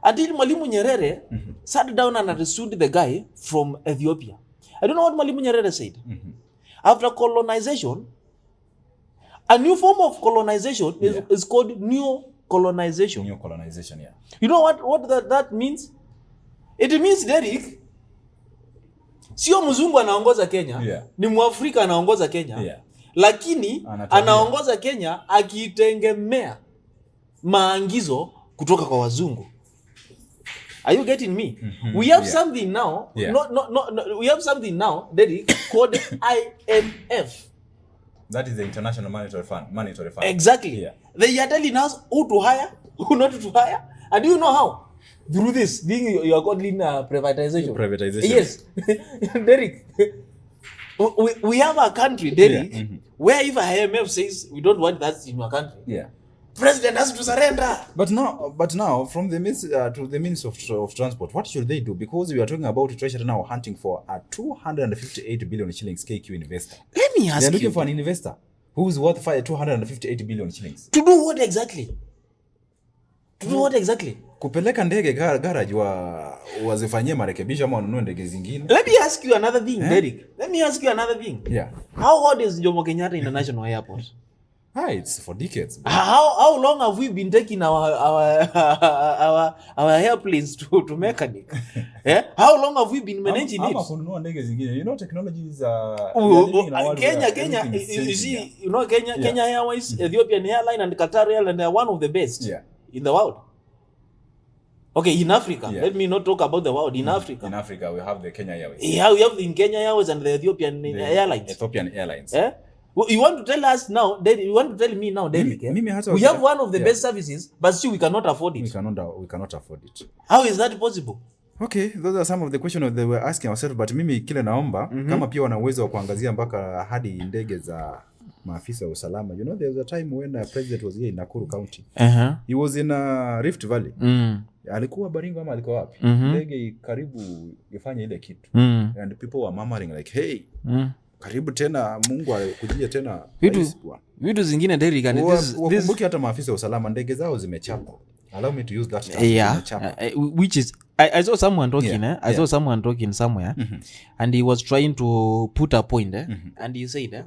Until Mwalimu Nyerere sat down and understood the guy from Ethiopia. I don't know what Mwalimu Nyerere said. After colonization, a new form of colonization is called neo-colonization. Neo-colonization, yeah. You know what that means? It means, Derek, sio mzungu anaongoza Kenya, ni Mwafrika anaongoza Kenya, lakini anaongoza Kenya akitegemea maangizo kutoka kwa wazungu. Are you getting me? We have something now, we have something now, Derek, called IMF. That is the International Monetary Fund. Exactly. Yeah. They are telling us who to hire, who not to hire. And do you know how? Through this, being you are calling privatization. Privatization. Yes. Derek, we have a country, Derek, where if IMF says we don't want that in your country, president has to surrender. But now, from the to the Ministry of Transport, what should they do? Because we are talking about Treasury now hunting for a 258 billion shillings KQ investor. Let me ask you. They're looking for an investor who is worth 258 billion shillings. To do what exactly? Kupeleka ndege garage wazifanyie marekebisho ama wanunue ndege zingine. Let me ask you another thing, Derek. Let me ask you another thing. Yeah. How old is Jomo Kenyatta International Airport? It's for decades. How long have we been taking our airplanes to mechanic? How long have we been managing it? Kununua ndege zingine. You know, technology is Kenya, you see, you know, Kenya Airways, Ethiopian Airline and Qatar Airline are one of the best in the world. Okay, in Africa. Let me not talk about the world. In Africa. In Africa, we have the Kenya Airways. Yeah, we have the Kenya Airways and the Ethiopian Airlines. Ethiopian Airlines. You want to tell us now, you want to tell me now, Derek, we have one of the best services, but still we cannot afford it. We cannot afford it. How is that possible? Okay, those are some of the questions that they were asking ourselves, but mimi kile naomba, kama pia wana uwezo wa kuangazia mpaka hadi ndege za maafisa wa usalama. You know, there was a time when a president was here in Nakuru County. He was in Rift Valley. Alikuwa Baringo ama alikuwa wapi? Ndege karibu ifanye ile kitu. And people were murmuring like, hey, karibu tena Mungu akujie tena. Vitu zingine Derek, and wakumbuki hata maafisa wa usalama ndege zao zimechapa. Allow me to use that term. Which is I saw someone talking I saw someone talking somewhere and he was trying to put a point and he said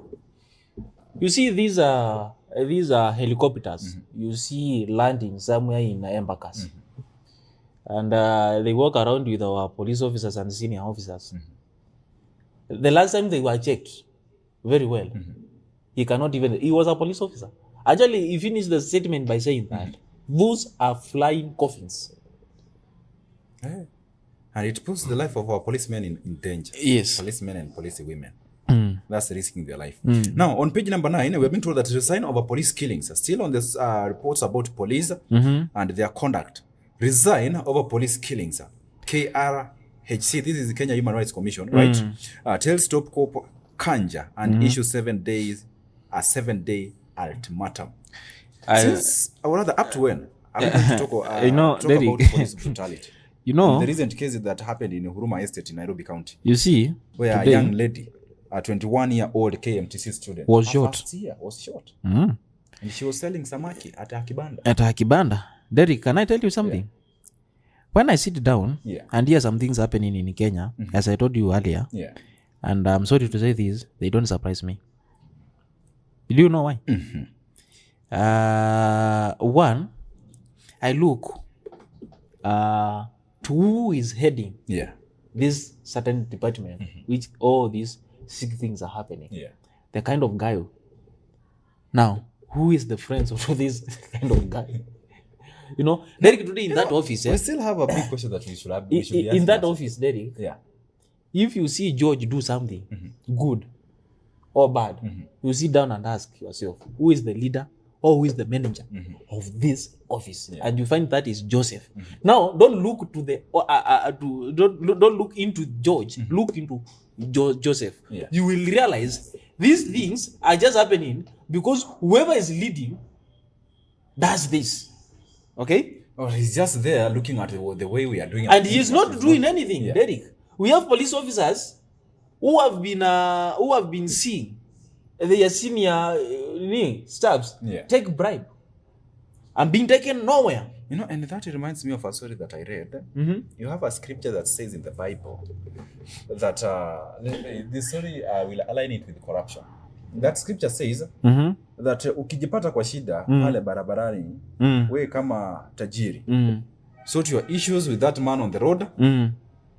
you see these are helicopters you see landing somewhere in Embakasi and they walk around with our police officers and senior officers. The last time they were checked very well, he was a police officer. Actually, he finished the statement by saying that those are flying coffins. And it puts the life of our policemen in danger. Yes. Policemen and police women. That's risking their life. Now, on page number 9, we've been told that the sign of a police killings. Still on this reports about police and their conduct. Resign over police killings. KRHC, this is the Kenya Human Rights Commission, right? Tells Top Cop Kanja and issue 7 days, a 7-day ultimatum. Since, or rather, up to when? Are we going to talk about police brutality? You know, the recent case that happened in Huruma Estate in Nairobi County. You see, where today, a young lady, a 21-year-old KMTC student, was shot. And she was selling samaki at a kibanda. At a kibanda. Derek, can I tell you something? When I sit down and hear some things happening in Kenya, as I told you earlier, and I'm sorry to say this, they don't surprise me. Do you know why? One, I look to who is heading this certain department, which all these sick things are happening. The kind of guy. Now, who is the friends of this kind of guy? You know, Derek, today in that office, we still have a big question that we should have. We should be in asking that ourselves. office, Derek, Yeah. if you see George do something good or bad, you sit down and ask yourself, who is the leader or who is the manager of this office? Yeah. And you find that is Joseph. Now, don't look to the don't look into George. Look into Joseph. Yeah. You will realize these things are just happening because whoever is leading does this. Okay? Or he's just there looking at the way we are doing it. And he is not doing anything, Yeah. Derek. We have police officers who have been seeing their senior staffs take bribe and being taken nowhere. You know, and that reminds me of a story that I read. You have a scripture that says in the Bible that this story will align it with corruption. That scripture says that ukijipata kwa shida pale barabarani we kama tajiri sort your issues with that man on the road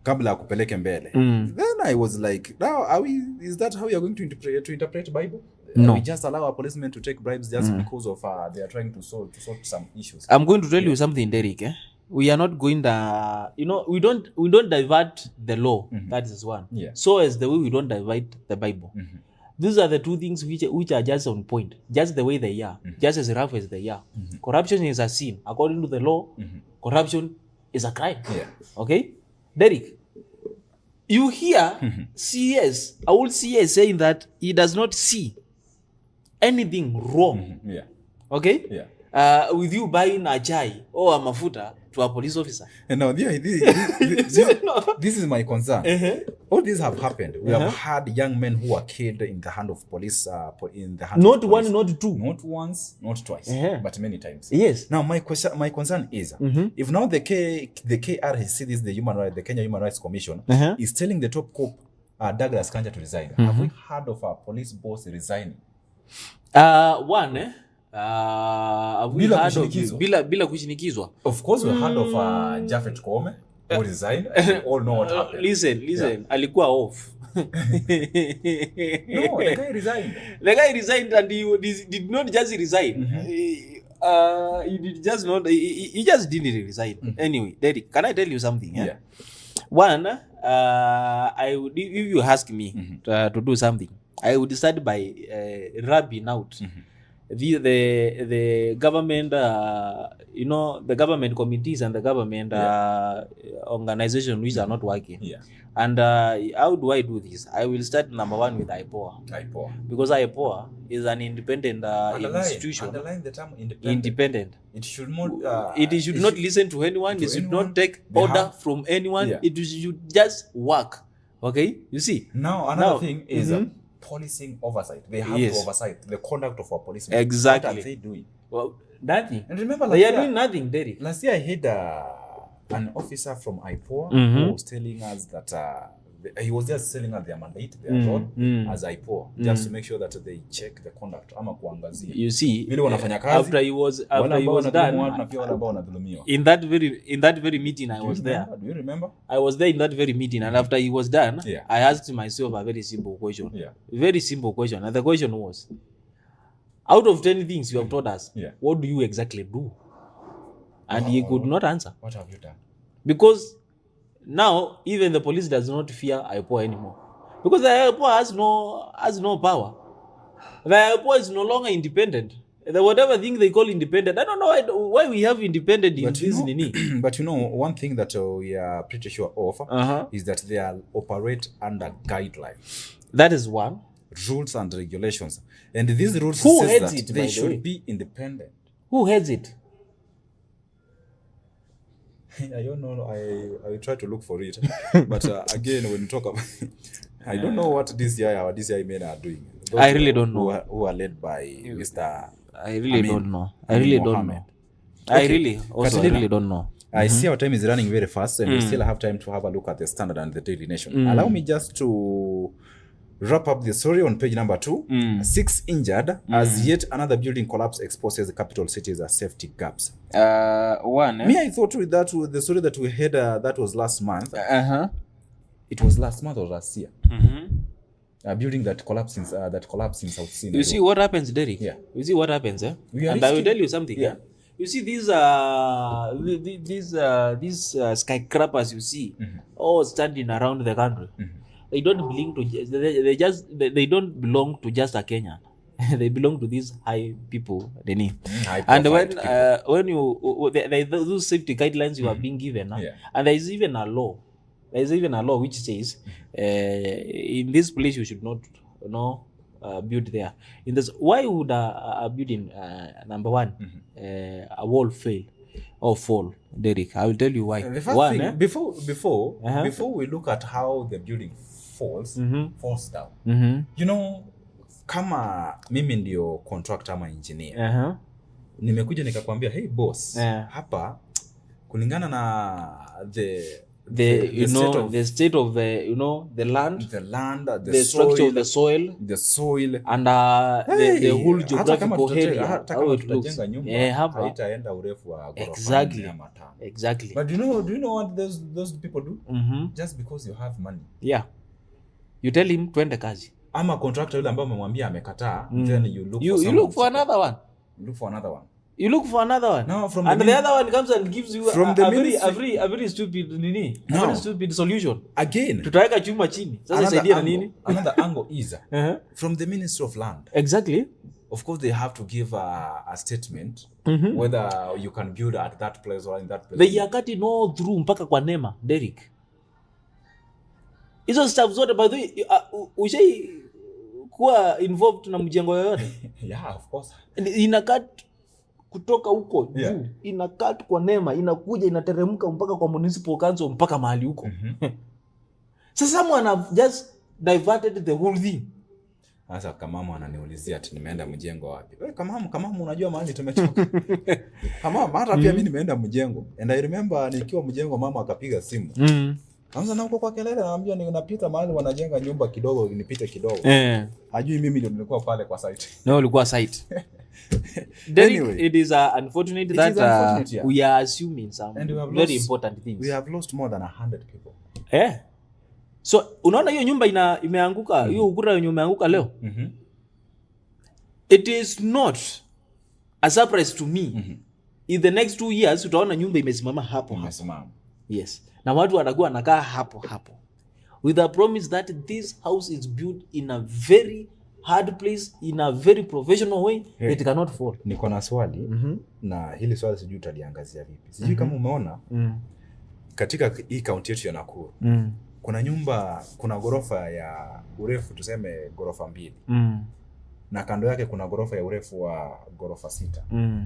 kabla akupeleke mbele. Then I was like, now is that how you are going to interpret Bible? No. We just allow our policemen to take bribes just because of they are trying to sort some issues. I'm going to tell you something, Derek. We are not going to, we don't divert the law. That is one. Yeah. So as the way we don't divert the Bible. These are the two things which are just on point, just the way they are, just as rough as they are. Corruption is a sin. According to the law, corruption is a crime. Yeah. Okay? Derek, you hear CS, I will CS saying that he does not see anything wrong. Yeah. Okay? Yeah. With you buying a chai or a mafuta to a police officer. And now this is my concern. All these have happened. We have had young men who are killed in the hand of police. Not one, not two. Not once, not twice, but many times. Yes. Now my concern is, if now the KRC, this the Kenya Human Rights Commission, is telling the top cop Douglas Kanja to resign. Have we heard of a police boss resigning? Bila kushinikizwa. Of course, we heard of Japhet Koome who resigned. We all know what happened. Listen. Alikuwa off. No, the guy resigned. The guy resigned, and he did not just resign. He did just not. He just didn't resign. Anyway, Derek, can I tell you something? Yeah. One, I would, if you ask me to do something, I would start by rubbing out the government, the government committees and the government organizations which are not working. Yeah. And how do I do this? I will start number one with IPOA. Because IPOA is an independent institution. Underline the term independent. It should not. It should not listen to anyone. It should not take order from anyone. Yeah. It should just work. Okay, you see. Now another thing is policing oversight. They have to oversight the conduct of our policemen. Exactly. What are they doing? Well, nothing. And remember, they are doing nothing, Derek. Last year I had an officer from IPOA who was telling us that he was just telling us their mandate, their role as IPOA, just to make sure that they check the conduct. You see, after he was done, in that very meeting, I was there. Do you remember? I was there in that very meeting, and after he was done, I asked myself a very simple question. Very simple question, and the question was, out of 10 things you have told us, what do you exactly do? And he could not answer. What have you done? Because now even the police does not fear IPOA anymore. Because the IPOA has no power. The IPOA is no longer independent. Whatever thing they call independent, I don't know why we have independent in this nini. But one thing that we are pretty sure of is that they operate under guidelines. That is one. Rules and regulations. And these rules say that they should be independent. Who heads it? I don't know. I will try to look for it. But again, when you talk about, I don't know what our DCI men are doing. I really don't know. Who are led by Mr. I really don't know. I really don't know. I really don't know. I see our time is running very fast, and we still have time to have a look at the Standard and the Daily Nation. Allow me just to wrap up the story on page number 2. 6 injured as yet another building collapse exposes the capital cities as safety gaps. One. Me, I thought with the story that we had that was last month. It was last month or last year. A building that collapsed in South Sea. You see what happens, Derek? Yeah. You see what happens, And I will tell you something. Yeah. You see these skyscrapers you see, all standing around the country. They don't belong to they don't belong to just a Kenyan. They belong to these high people. And when you those safety guidelines you are being given, and there is even a law. There is even a law which says in this place you should not build there. In this, why would a building number one a wall fail or fall, Derek? I will tell you why. The first thing, before we look at how the building falls down, you know, kama mimi ndio contractor ama engineer, nimekuja nikakwambia, hey boss, hapa kulingana na the state of the the land, the structure of the soil, and the whole geographical area, how it looks. Hapa haitaenda urefu wa ghorofa. Exactly. But do you know what those people do? Just because you have money. Yeah. You tell him twende kazi. Ama contractor yule ambaye umemwambia amekataa, then you look for another one. You look for another one. No, and the other one comes and gives you a very stupid very stupid solution. Again, tutaweka chuma chini. Sasa isaidia nini? Another angle is from the Ministry of Land. Exactly. Of course they have to give a statement whether you can build at that place or in that place. They are cutting all through mpaka kwa NEMA, Derek. Hizo stuff zote by the way, ushai kuwa involved na mjengo yoyote? Yeah, of course. Inakat kutoka huko juu, inakat kwa NEMA, inakuja inateremka mpaka kwa municipal council mpaka mahali huko. So someone have just diverted the whole thing. Sasa kama ananiulizia ati nimeenda mjengo wapi? Wewe kama unajua mahali tumetoka. Kama mara pia mimi nimeenda mjengo. And I remember nikiwa mjengo mama akapiga simu. Kwanza na huko kwa kelele naambia ninapita mahali wanajenga nyumba kidogo nipite kidogo. Hajui mimi ndio nilikuwa pale kwa site. No, ulikuwa site. Anyway, it is unfortunate that we are assuming some very important things. We have lost more than 100 people. So unaona hiyo nyumba imeanguka, hiyo ukuta yenye umeanguka leo. It is not a surprise to me. In the next 2 years utaona nyumba imesimama hapo. Yes. Na watu watakuwa wanakaa hapo with the promise that this house is built in a very hard place, in a very professional way. It cannot fall. Niko na swali na hili swali sijui utaliangazia vipi. Sijui kama umeona katika hii county yetu ya Nakuru kuna nyumba, kuna gorofa ya urefu tuseme gorofa 2 na kando yake kuna gorofa ya urefu wa gorofa 6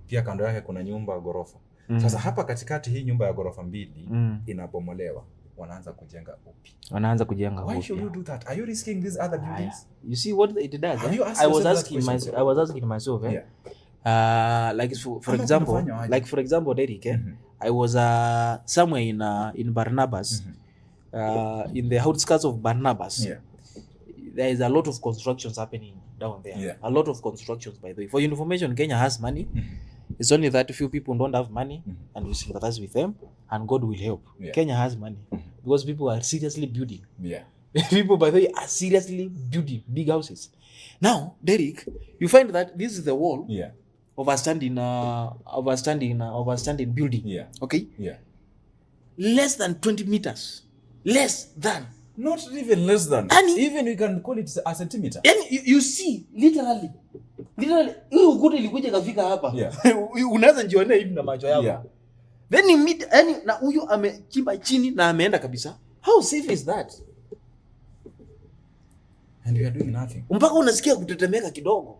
pia kando yake kuna nyumba gorofa. Sasa hapa katikati hii nyumba ya gorofa 2 inabomolewa, wanaanza kujenga upya. Why should you do that? Are you risking these other buildings? You see what it does? I was asking myself like for example Derek, I was somewhere in Barnabas, in the outskirts of Barnabas. There is a lot of constructions happening down there. A lot of constructions, by the way. For your information, Kenya has money. It's only that few people don't have money, and we sympathize with them, and God will help. Kenya has money because people are seriously building. People, by the way, are seriously building big houses. Now, Derek, you find that this is the wall of a standing building. Okay. Less than 20 meters. Less than. Not even less than. Even we can call it a centimeter. And you see, literally, hiyo ukuta ilikuja kafika hapa. Unaweza jionea hivi na macho yako. Then you meet na huyo amechimba chini na ameenda kabisa. How safe is that? And we are doing nothing. Mpaka unasikia kutetemeka kidogo.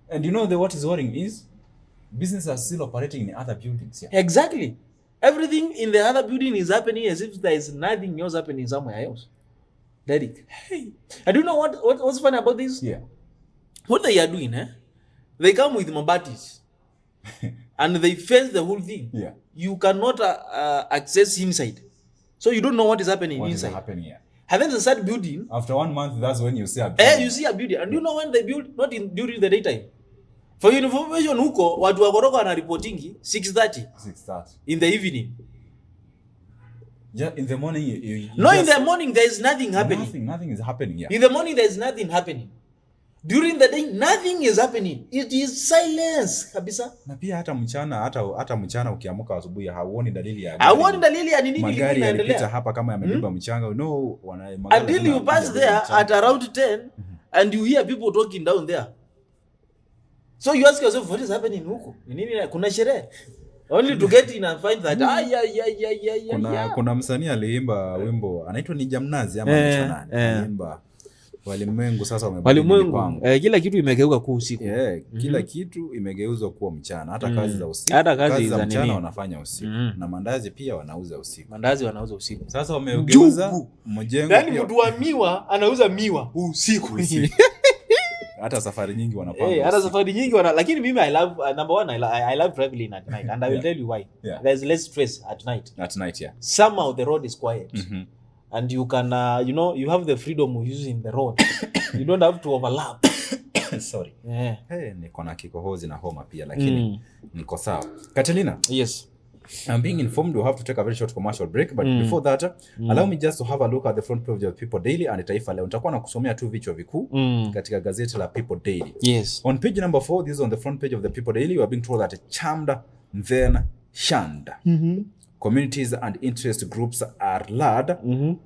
And you know what is worrying is business are still operating in other buildings. Exactly. Everything in the other building is happening as if there is nothing else happening somewhere else. Derek. Hey. I don't know what's funny about this. What they are doing, they come with mabatis and they fence the whole thing. You cannot access inside. So you don't know what is happening inside. And then they start building. After 1 month, that's when you see a building. You see a building. And you know when they build? Not during the daytime. For your information, huko, watu wa ghorofa wana reportingi 6:30 in the evening. In the morning, in the morning there is nothing happening. Nothing is happening. In the morning there is nothing happening. During the day nothing is happening. It is silence kabisa. Na pia hata mchana ukiamka asubuhi hauoni dalili ya nini magari yanapita hapa kama yamebeba mchanga. Until you pass there at around 10 and you hear people talking down there. So you ask yourself, what is happening huko? Nini kuna sherehe? Only to get in and find that kuna msanii aliimba wimbo anaitwa ni Jamnazi ama anaitwa nani? Aliimba walimwengu sasa wamebadilika. Kila kitu imegeuka kuwa usiku. Kila kitu imegeuzwa kuwa mchana. Hata kazi za usiku. Hata kazi za mchana wanafanya usiku. Na mandazi pia wanauza usiku. Sasa wamegeuza mjengo. Yaani mtu wa miwa anauza miwa usiku. Hata safari nyingi wanapanga. Lakini mimi I love number one I love traveling at night and I will tell you why. There's less stress at night. Somehow the road is quiet. And you can you have the freedom of using the road. You don't have to overlap. Sorry. Niko na kikohozi na homa pia lakini niko sawa. Catalina. Yes. I'm being informed we'll have to take a very short commercial break, but before that, allow me just to have a look at the front page of People Daily and Taifa Leo. Nitakuwa na kusomea tu vichwa vikuu katika gazeti la People Daily. Yes. On page number 4, this is on the front page of the People Daily, we are being told that charmed then shunned. Communities and interest groups are lured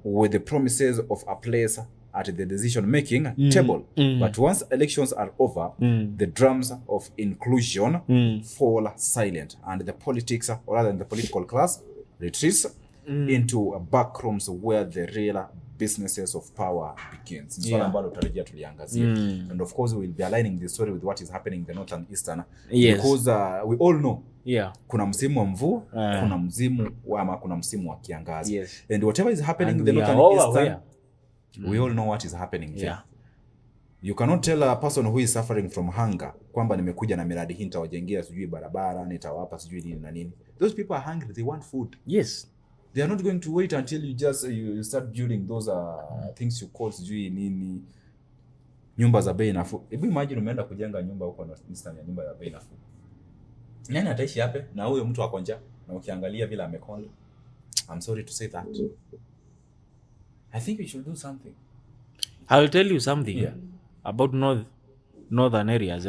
with the promises of a place at the decision-making table. But once elections are over, the drums of inclusion fall silent, and the politics, or rather the political class, retreats into backrooms where the real businesses of power begins. And of course, we'll be aligning this story with what is happening in the north and eastern. Because we all know kuna msimu wa mvua, kuna msimu wa kiangazi. And whatever is happening in the north and eastern, we all know what is happening there. You cannot tell a person who is suffering from hunger kwamba nimekuja na miradi hii nitawajengea sijui barabara, nitawapa sijui nini na nini. Those people are hungry, they want food. Yes. They are not going to wait until you start building those things you call sijui nini, nyumba za bei nafuu. Hebu imagine umeenda kujenga nyumba huko na Eastern ya nyumba ya bei nafuu. Nani ataishi hapo na huyo mtu akonja na ukiangalia vile amekonda? I'm sorry to say that. I think we should do something. I will tell you something about northern areas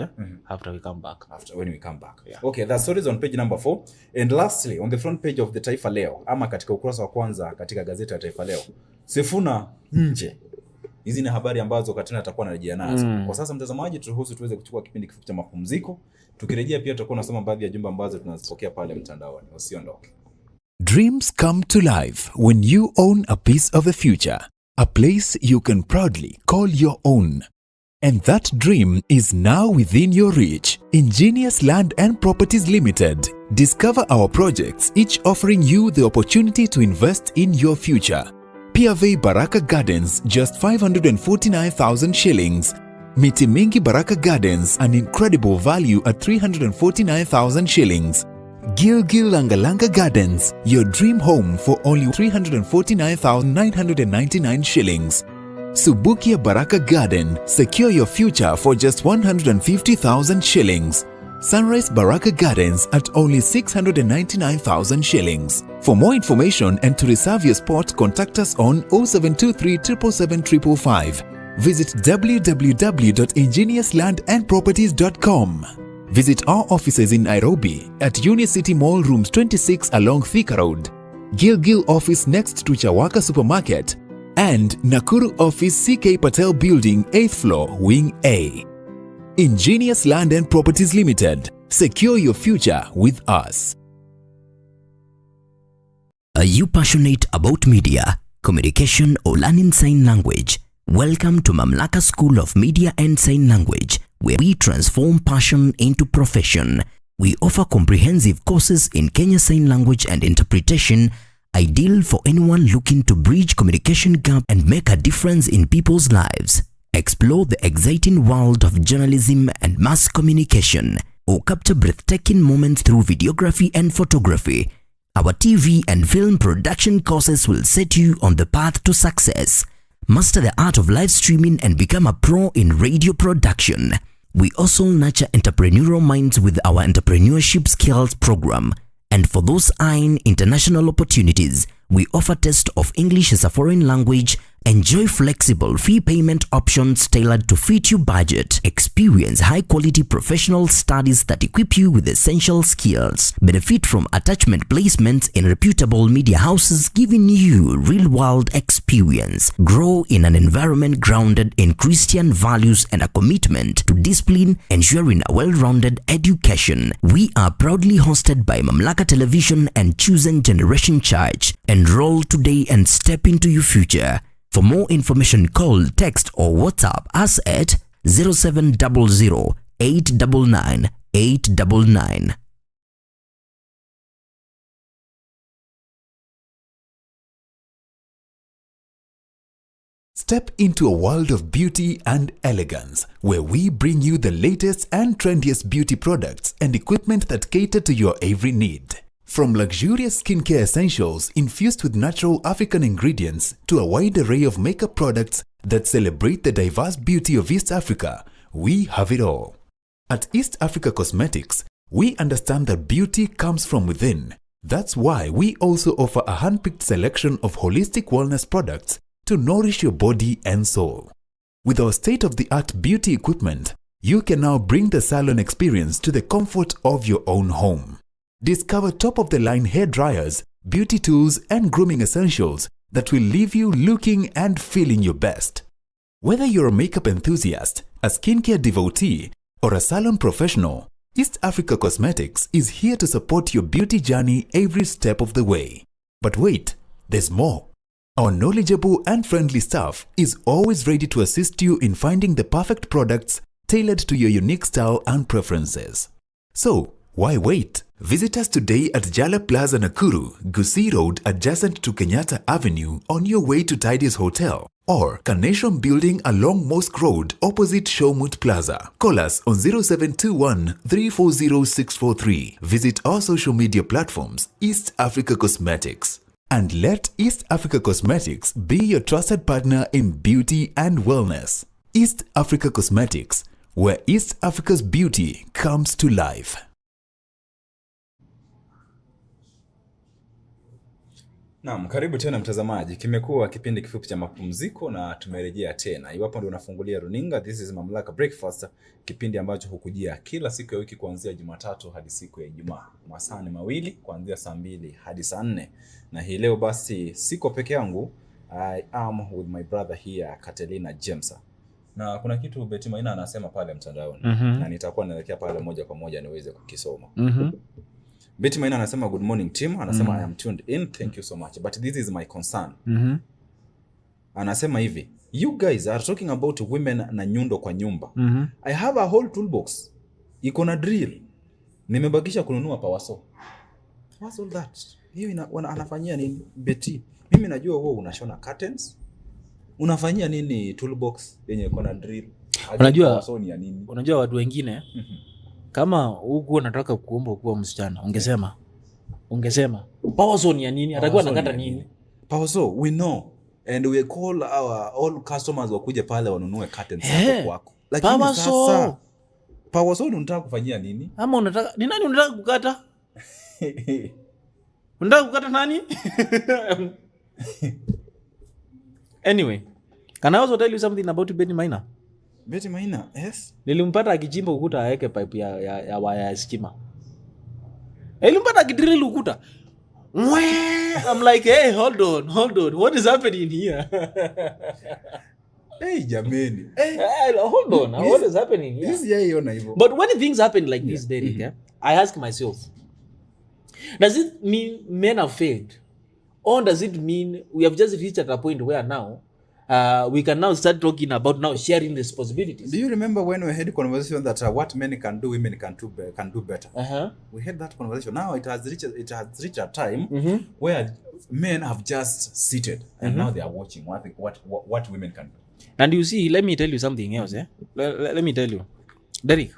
after we come back. When we come back. Okay, that story is on page number 4. And lastly, on the front page of the Taifa Leo, ama katika ukurasa wa kwanza katika gazeti la Taifa Leo, Sifuna nje. Hizi ni habari ambazo Katina atakuwa anarejea nazo. Kwa sasa mtazamaji, turuhusu tuweze kuchukua kipindi kifupi cha mapumziko. Tukirejea pia tutakuwa tunasoma baadhi ya jumbe ambazo tunazipokea pale mtandaoni. Usiondoke. Dreams come to life when you own a piece of the future, a place you can proudly call your own. And that dream is now within your reach. Ingenious Land and Properties Limited. Discover our projects, each offering you the opportunity to invest in your future. PV Baraka Gardens, just 549,000 shillings. Miti Mingi Baraka Gardens, an incredible value at 349,000 shillings. Gilgil Langalanga Gardens, your dream home for only 349,999 shillings. Subukia Baraka Garden, secure your future for just 150,000 shillings. Sunrise Baraka Gardens at only 699,000 shillings. For more information and to reserve your spot, contact us on 0723 777 555. Visit www.ingeniuslandandproperties.com. Visit our offices in Nairobi at Uni City Mall Rooms 26 along Thika Road, Gilgil office next to Chawaka Supermarket, and Nakuru office CK Patel Building 8th floor Wing A. Ingenious Land and Properties Limited. Secure your future with us. Are you passionate about media, communication or learning sign language? Welcome to Mamlaka School of Media and Sign Language, where we transform passion into profession. We offer comprehensive courses in Kenya Sign Language and Interpretation, ideal for anyone looking to bridge communication gap and make a difference in people's lives. Explore the exciting world of journalism and mass communication, or capture breathtaking moments through videography and photography. Our TV and film production courses will set you on the path to success. Master the art of live streaming and become a pro in radio production. We also nurture entrepreneurial minds with our entrepreneurship skills program. And for those eyeing international opportunities, we offer test of English as a foreign language Enjoy flexible fee payment options tailored to fit your budget. Experience high-quality professional studies that equip you with essential skills. Benefit from attachment placements in reputable media houses, giving you real-world experience. Grow in an environment grounded in Christian values and a commitment to discipline, ensuring a well-rounded education. We are proudly hosted by Mamlaka Television and Chosen Generation Church. Enroll today and step into your future. For more information, call, text, or WhatsApp us at 0700 899 899. Step into a world of beauty and elegance, where we bring you the latest and trendiest beauty products and equipment that cater to your every need. From luxurious skincare essentials infused with natural African ingredients to a wide array of makeup products that celebrate the diverse beauty of East Africa, we have it all. At East Africa Cosmetics, we understand that beauty comes from within. That's why we also offer a hand-picked selection of holistic wellness products to nourish your body and soul. With our state-of-the-art beauty equipment, you can now bring the salon experience to the comfort of your own home. Discover top-of-the-line hair dryers, beauty tools, and grooming essentials that will leave you looking and feeling your best. Whether you're a makeup enthusiast, a skincare devotee, or a salon professional, East Africa Cosmetics is here to support your beauty journey every step of the way. But wait, there's more. Our knowledgeable and friendly staff is always ready to assist you in finding the perfect products tailored to your unique style and preferences. So, why wait? Visit us today at Jala Plaza Nakuru, Gusii Road adjacent to Kenyatta Avenue on your way to Tidy's Hotel, or Carnation Building along Mosque Road opposite Showmut Plaza. Call us on 0721 340 643. Visit our social media platforms, East Africa Cosmetics. And let East Africa Cosmetics be your trusted partner in beauty and wellness. East Africa Cosmetics, where East Africa's beauty comes to life. Naam, karibu tena mtazamaji. Kimekuwa kipindi kifupi cha mapumziko na tumerejea tena. Iwapo ndio unafungulia runinga, this is Mamlaka Breakfast, kipindi ambacho hukujia kila siku ya wiki kuanzia Jumatatu hadi siku ya Ijumaa. Masaa ni mawili kuanzia saa 2 hadi saa 4. Na hii leo basi siko peke yangu. I am with my brother here, Catalina James. Na kuna kitu Betty Maina anasema pale mtandaoni. Na nitakuwa naelekea pale moja kwa moja niweze kukisoma. Betty Maina anasema good morning team, anasema I am tuned in, thank you so much, but this is my concern. Anasema hivi, you guys are talking about women na nyundo kwa nyumba. I have a whole toolbox, iko na drill, nimebakisha kununua power saw. What's all that? Hiyo anafanyia nini Betty? Mimi najua wewe unashona curtains, unafanyia nini toolbox yenye iko na drill? Unajua watu wengine kama huko unataka kuomba kuwa msichana, ungesema power zone ya nini? Atakuwa anakata nini? Power zone, we know. And we call our all customers wakuje pale wanunue curtains hapo kwako. Lakini power zone. Power zone unataka kufanyia nini? Ama unataka ni nani unataka kukata? Unataka kukata nani? Anyway, can I also tell you something about Betty Maina? Betty Maina, yes. Nilimpata akichimba ukuta aweke pipe ya waya ya stima. Nilimpata akidrill ukuta. I'm like, hey, hold on. What is happening here? Hey, jameni. Hey, hold on. What is happening here? This is yona hivyo. But when things happen like this, Derek, I ask myself, does it mean men have failed? Or does it mean we have just reached at a point where now we can now start talking about now sharing responsibilities? Do you remember when we had a conversation that what men can do, women can do better? We had that conversation. Now it has reached a time where men have just seated and now they are watching what women can do. And you see, let me tell you something else. Let me tell you, Derek.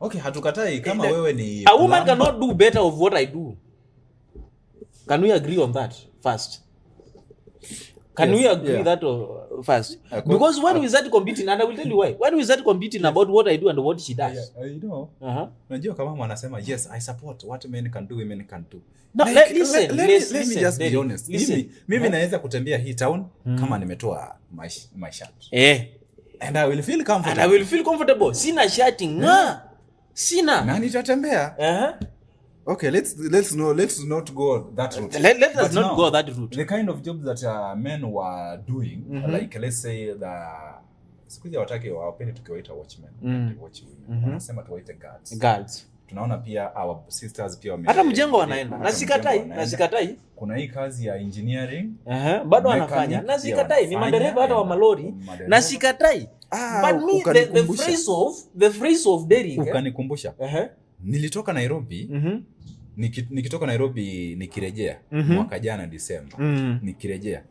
Okay, hatukatai kama wewe ni a woman cannot do better of what I do. Can we agree on that first? Can we agree that first. Because when we start competing, and I will tell you why. When we start competing about what I do and what she does. You know. Unajua kama mama anasema yes, I support what men can do, women can do. No, like, listen, let me just be honest. Mimi naweza kutembea hii town kama nimetoa my shirt. And I will feel comfortable. Sina shirti nga. Sina. Na nitatembea. Okay, let's not go that route. Let us not go that route. The kind of jobs that men were doing, like let's say siku hizi wataki wapende tukiwaita watchmen, watch women. Wanasema tuwaite guards. Tunaona pia our sisters pia hata mjengo wanaenda. Nasikatai. Kuna hii kazi ya engineering. Bado wanafanya. Nasikatai. Ni madereva hata wa malori. Nasikatai. But me the phrase of Derek. Ukanikumbusha. Nilitoka Nairobi. Nikitoka Nairobi nikirejea mwaka jana December. Nikirejea.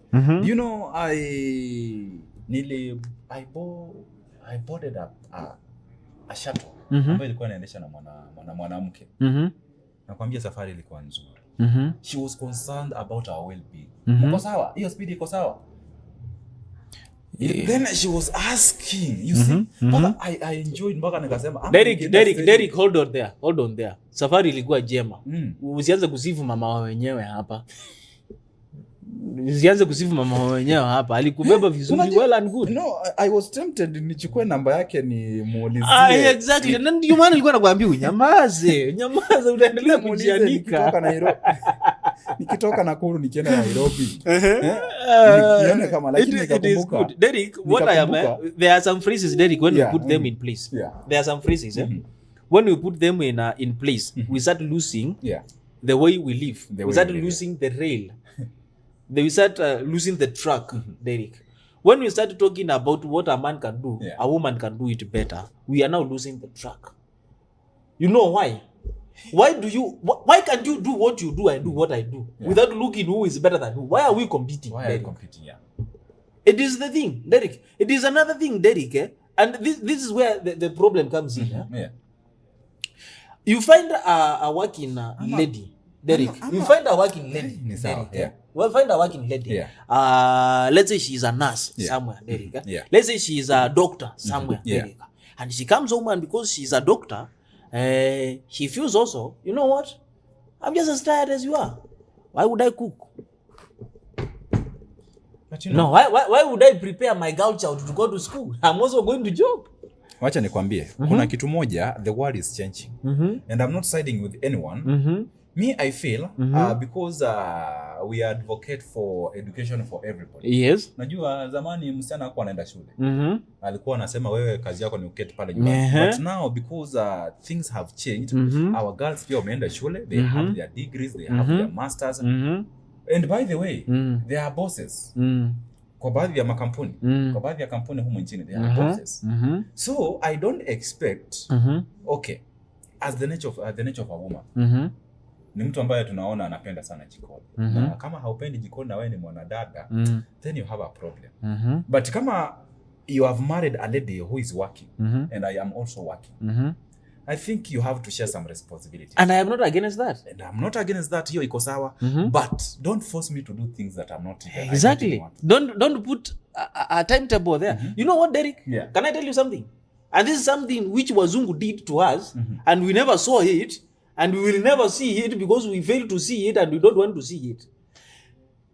You know I boarded a shuttle ambayo ilikuwa inaendesha na mwanamke. Nakwambia safari ilikuwa nzuri. She was concerned about our well-being. Uko sawa? Hiyo speed iko sawa? Then she was asking, you see, I enjoyed mpaka nikasema Derek hold on there. Safari ilikuwa jema. Usianze kusifu mama wa wenyewe hapa. Alikubeba vizuri, well and good. No, I was tempted nichukue namba yake ni muulizie. Exactly. Na ndio maana nilikuwa nakwambia unyamaze. Utaendelea kujianika. Nikitoka Nakuru nikienda Nairobi. Nikiona kama lakini nikakumbuka. Derek, there are some phrases, Derek, when we put them in place. There are some phrases, when we put them in place, we start losing the way we live. We start losing the rail. We start losing the track, Derek. When we start talking about what a man can do, a woman can do it better. We are now losing the track. You know why? Why can't you do what you do and do what I do without looking who is better than who? Why are we competing? It is the thing, Derek. It is another thing, Derek. And this is where the problem comes in. You find a working lady, Derek. You find a working lady, Derek. Well, find a working lady. Let's say she's a nurse somewhere, Derek. Let's say she's a doctor somewhere, Derek. And she comes home, and because she's a doctor, she feels also, you know what? I'm just as tired as you are. Why would I cook? But you know, why would I prepare my girl child to go to school? I'm also going to job. Wacha nikwambie, kuna kitu moja, the world is changing. And I'm not siding with anyone. Me, I feel, because we advocate for education for everybody. Yes. Najua zamani msichana hakuwa anaenda shule. Alikuwa anasema wewe kazi yako ni uketi pale nyumbani. But now because things have changed, our girls pia wameenda shule, they have their degrees, they have their masters. And by the way, they are bosses. Kwa baadhi ya makampuni, kwa baadhi ya kampuni humu nchini, they are bosses. So I don't expect, okay, as the nature of a woman, ni mtu ambaye tunaona anapenda sana jikoni. Na kama haupendi jikoni na wewe ni mwanadada, then you have a problem. But kama you have married a lady who is working, and I am also working, I think you have to share some responsibility. And I am not against that. And I'm not against that. Hiyo iko sawa. But don't force me to do things that I'm not. Exactly. Don't put a timetable there. You know what, Derek? Can I tell you something? And this is something which Wazungu did to us, and we never saw it. And we will never see it because we fail to see it and we don't want to see it.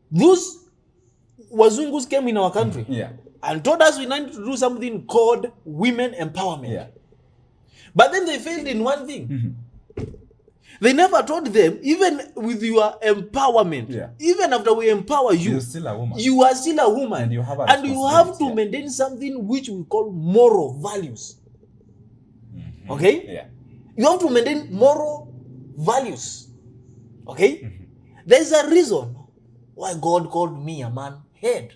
Those Wazungus came in our country and told us we need to do something called women empowerment. But then they failed in one thing. They never told them, even with your empowerment, even after we empower you, you're still a woman. You are still a woman. And you have, you have to maintain something which we call moral values. Okay? You have to maintain moral values. Okay? There's a reason why God called me a man head.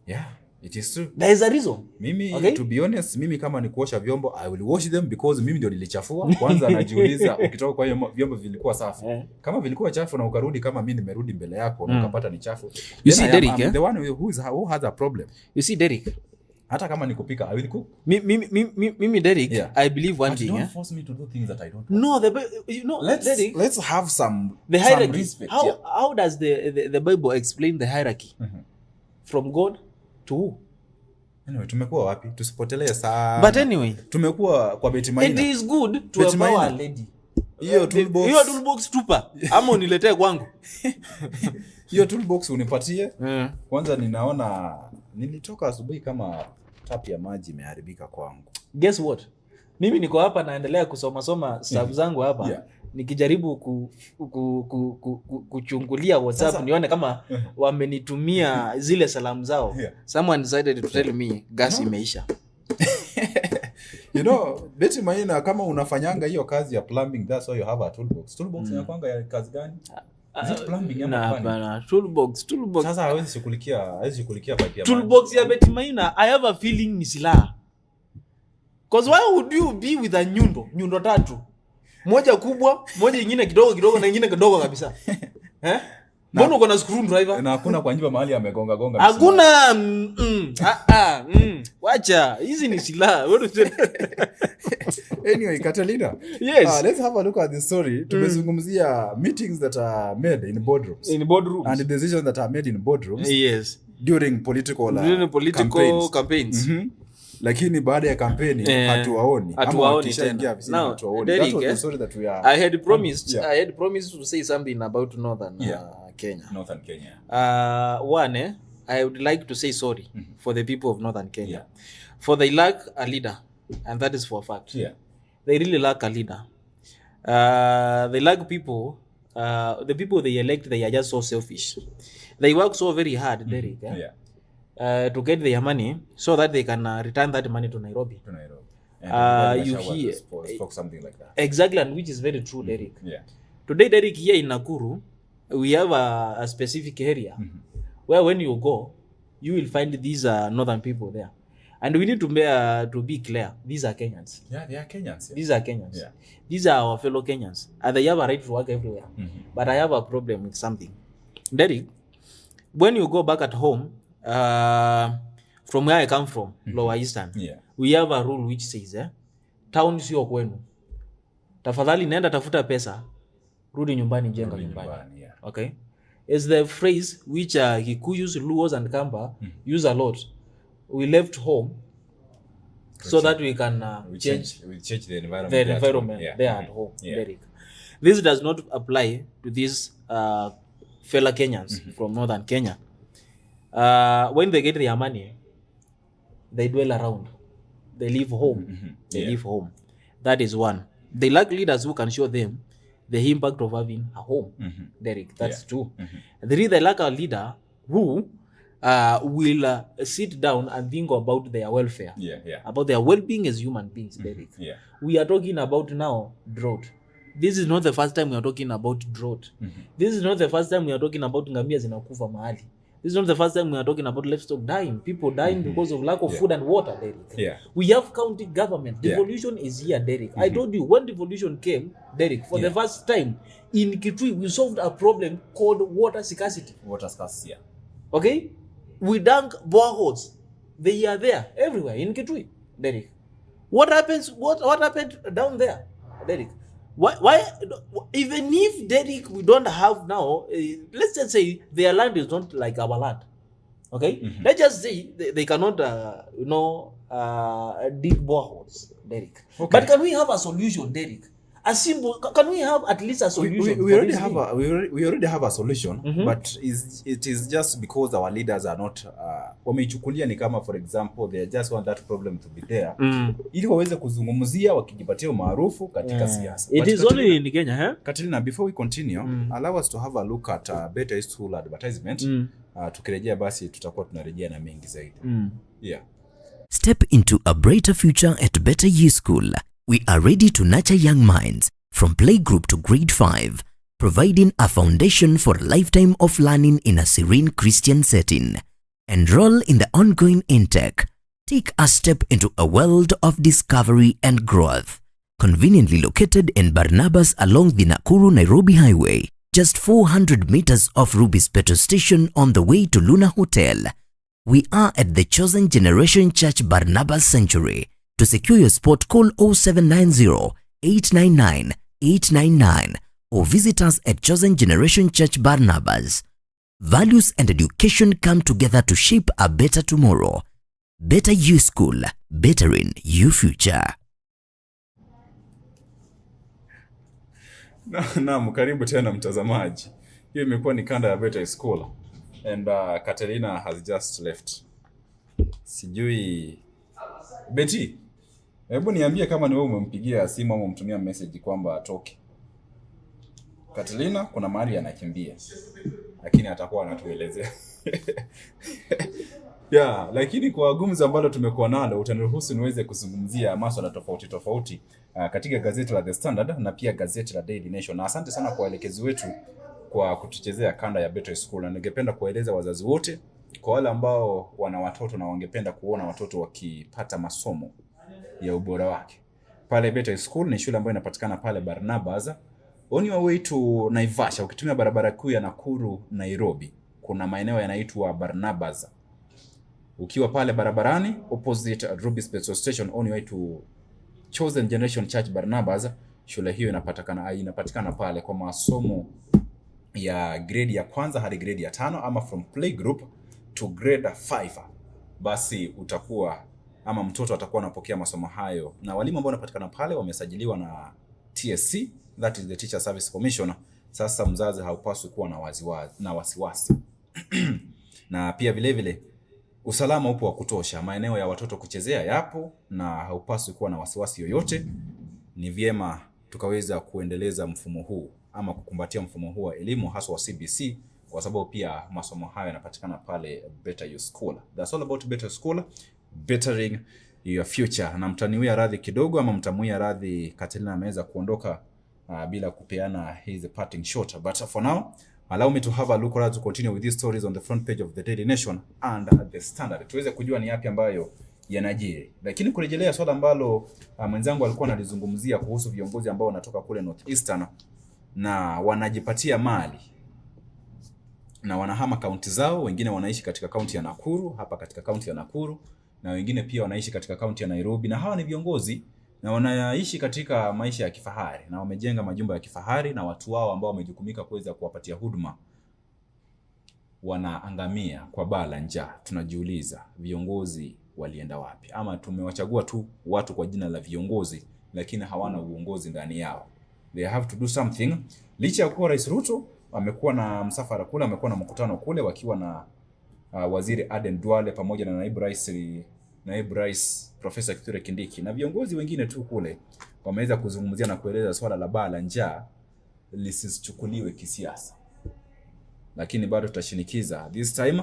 Yeah, it is true. There is a reason. Mimi, to be honest, mimi kama ni kuosha vyombo, I will wash them because mimi ndio nilichafua. Kwanza najiuliza ukitoka kwa hiyo vyombo vilikuwa safi. Kama vilikuwa chafu na ukarudi kama mimi nimerudi mbele yako na ukapata ni chafu. You see Derek, the one who has a problem. You see Derek, hata kama nikupika I will cook. Mimi Derek, I believe one thing. Don't force me to do things that I don't want. No, you know, Derek, let's have some hierarchy. respect. How does the Bible explain the hierarchy? from God to who? Anyway, tumekuwa wapi? Tusipotelee sana. But anyway, tumekuwa kwa Betty Maina. It is good to empower a lady. Hiyo toolbox. Hiyo toolbox tupa. Ama uniletee kwangu. Hiyo toolbox unipatie. Kwanza ninaona nilitoka asubuhi kama tap ya maji imeharibika kwangu. Guess what? Mimi niko hapa naendelea kusoma stuff zangu hapa. Nikijaribu kuchungulia WhatsApp nione kama wamenitumia zile salamu zao. Someone decided to tell me gas imeisha. You know, Betty Maina, kama unafanyanga hiyo kazi ya plumbing, that's why you have a toolbox. Toolbox inakwanga ya kazi gani? Is it plumbing ama fani? Na toolbox. Sasa hawezi shughulikia pipe ya toolbox ya Betty Maina, I have a feeling ni silaha. Because why would you be with a nyundo tatu? Moja kubwa, moja nyingine kidogo na nyingine kidogo kabisa. Mbona uko na screwdriver? Na hakuna kwa nyumba mahali amegonga. Hakuna. Wacha, hizi ni silaha. Anyway, Catalina. Yes. Let's have a look at this story. Tumezungumzia meetings that are made in boardrooms. And the decisions that are made in boardrooms. Yes. During political campaigns. Lakini baada ya kampeni hatuwaoni tena. Now, Derek, I had promised to say something about northern Kenya. Northern Kenya. One, I would like to say sorry for the people of northern Kenya. For they lack a leader, and that is for a fact. They really lack a leader. They lack people. The people they elect, they are just so selfish. They work so very hard, Derek. To get their money so that they can return that money to Nairobi. You hear something like that. Exactly, and which is very true, Derek. Today, Derek, here in Nakuru, we have a specific area where when you go, you will find these northern people there. And we need to be clear, these are Kenyans. They are Kenyans. These are Kenyans. These are our fellow Kenyans. And they have a right to work everywhere. But I have a problem with something. Derek, when you go back at home, from where I come from, Lower Eastern, we have a rule which says, town sio kwenu. Tafadhali nenda tafuta pesa, rudi nyumbani, jenga nyumbani. Okay? Is the phrase which Kikuyus, Luos and Kamba use a lot. We left home so that we can change the environment, there at home. This does not apply to these fellow Kenyans from northern Kenya. When they get their money, they dwell around. They leave home. They leave home. That is one. They lack leaders who can show them the impact of having a home. Derek, that's two. Three, they lack a leader who will sit down and think about their welfare, about their well-being as human beings, Derek. We are talking about now drought. This is not the first time we are talking about drought. This is not the first time we are talking about ngamia zinakufa mahali. This is not the first time we are talking about livestock dying. People dying because of lack of food and water, Derek. We have county government. Devolution is here, Derek. I told you, when devolution came, Derek, for the first time, in Kitui, we solved a problem called water scarcity. Okay? We dunk boreholes. They are there, everywhere, in Kitui, Derek. What happened down there, Derek? Why even if, Derek, we don't have now, let's just say their land is not like our land, okay? Let's just say they cannot dig boreholes, Derek. But can we have a solution, Derek? A simple, can we have at least a solution? We already have a solution, but it is just because our leaders are not wameichukulia ni kama, for example, they just want that problem to be there ili waweze kuzungumzia wakijipatia umaarufu katika siasa. It is only in Kenya, Catalina, before we continue, allow us to have a look at Better School advertisement. Tukirejea basi tutakuwa tunarejea na mengi zaidi. Step into a brighter future at Better Ye School. We are ready to nurture young minds from playgroup to grade 5, providing a foundation for a lifetime of learning in a serene Christian setting. Enroll in the ongoing intake. Take a step into a world of discovery and growth. Conveniently located in Barnabas along the Nakuru-Nairobi Highway, just 400 meters off Ruby's petrol station on the way to Luna Hotel. We are at the Chosen Generation Church Barnabas Sanctuary. To secure your spot, call 0790-899-899 or visit us at Chosen Generation Church Barnabas. Values and education come together to shape a better tomorrow. Better You School, bettering your future. Naam, karibu tena mtazamaji. Hiyo imekuwa ni kanda ya Better School and Catalina has just left. Sijui Betty, hebu niambie kama ni wewe umempigia simu au umemtumia message kwamba atoke. Catalina kuna mahali anakimbia, lakini atakuwa anatuelezea. Yeah, lakini kwa gumzo ambalo tumekuwa nalo utaniruhusu niweze kuzungumzia masuala tofauti katika gazeti la The Standard na pia gazeti la Daily Nation. Na asante sana kwa waelekezi wetu kwa kutuchezea kanda ya Better School. Na ningependa kueleza wazazi wote, kwa wale ambao wana watoto na wangependa kuona watoto wakipata masomo ya ubora wake, pale Better School ni shule ambayo inapatikana pale Barnabas on your way to Naivasha. Ukitumia barabara kuu ya Nakuru Nairobi, kuna maeneo yanaitwa Barnabas. Ukiwa pale barabarani opposite Ruby's Petrol Station on your way to Chosen Generation Church Barnabas, shule hiyo inapatikana pale kwa masomo ya grade ya kwanza hadi grade ya 5 ama from playgroup to grade 5. Basi utakuwa ama mtoto atakuwa anapokea masomo hayo, na walimu ambao wanapatikana pale wamesajiliwa na TSC, that is the Teacher Service Commission. Sasa mzazi haupaswi kuwa na wasiwasi. Na pia vile usalama upo wa kutosha, maeneo ya watoto kuchezea yapo na haupaswi kuwa na wasiwasi yoyote. Ni vyema tukaweza kuendeleza mfumo huu ama kukumbatia mfumo huu wa elimu hasa wa CBC, kwa sababu pia masomo hayo yanapatikana pale Better You School. That's all about Better School, bettering your future. Na mtaniwia radhi kidogo ama mtamuia radhi, Catalina ameweza kuondoka bila kupeana his parting shot, but for now allow me to have a look around to continue with these stories on the front page of the Daily Nation and the Standard, tuweze kujua ni yapi ambayo yanajiri. Lakini kurejelea swala ambalo mwenzangu alikuwa analizungumzia kuhusu viongozi ambao wanatoka kule Northeastern na wanajipatia mali na wanahama kaunti zao. Wengine wanaishi katika kaunti ya Nakuru, hapa katika kaunti ya Nakuru, na wengine pia wanaishi katika kaunti ya Nairobi. Na hawa ni viongozi na wanaishi katika maisha ya kifahari na wamejenga majumba ya kifahari, na watu wao ambao wamejukumika kuweza kuwapatia huduma wanaangamia kwa baa la njaa. Tunajiuliza viongozi walienda wapi? Ama tumewachagua tu watu kwa jina la viongozi lakini hawana uongozi ndani yao. They have to do something. Licha ya kuwa Rais Ruto amekuwa na msafara kule, amekuwa na mkutano kule wakiwa na Waziri Aden Duale pamoja na Naibu Rais Profesa Kithure Kindiki na viongozi wengine tu kule, wameweza kuzungumzia na kueleza swala la baa la njaa lisichukuliwe kisiasa. Lakini bado tutashinikiza, this time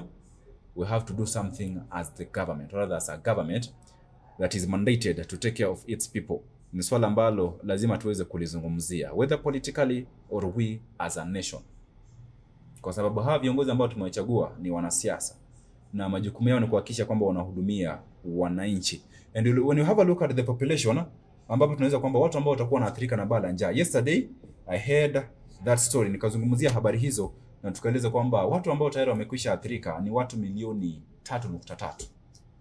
we have to do something as the government, rather as a government that is mandated to take care of its people. Ni swala ambalo lazima tuweze kulizungumzia, whether politically or we as a nation, kwa sababu hawa viongozi ambao tumewachagua ni wanasiasa na majukumu yao ni kuhakikisha kwamba wanahudumia wananchi. And when you have a look at the population, ambapo tunaweza kwamba watu ambao watakuwa wanaathirika na baa la njaa. Yesterday I heard that story, nikazungumzia habari hizo na tukaeleza kwamba watu ambao tayari wamekwisha athirika ni watu milioni 3.3,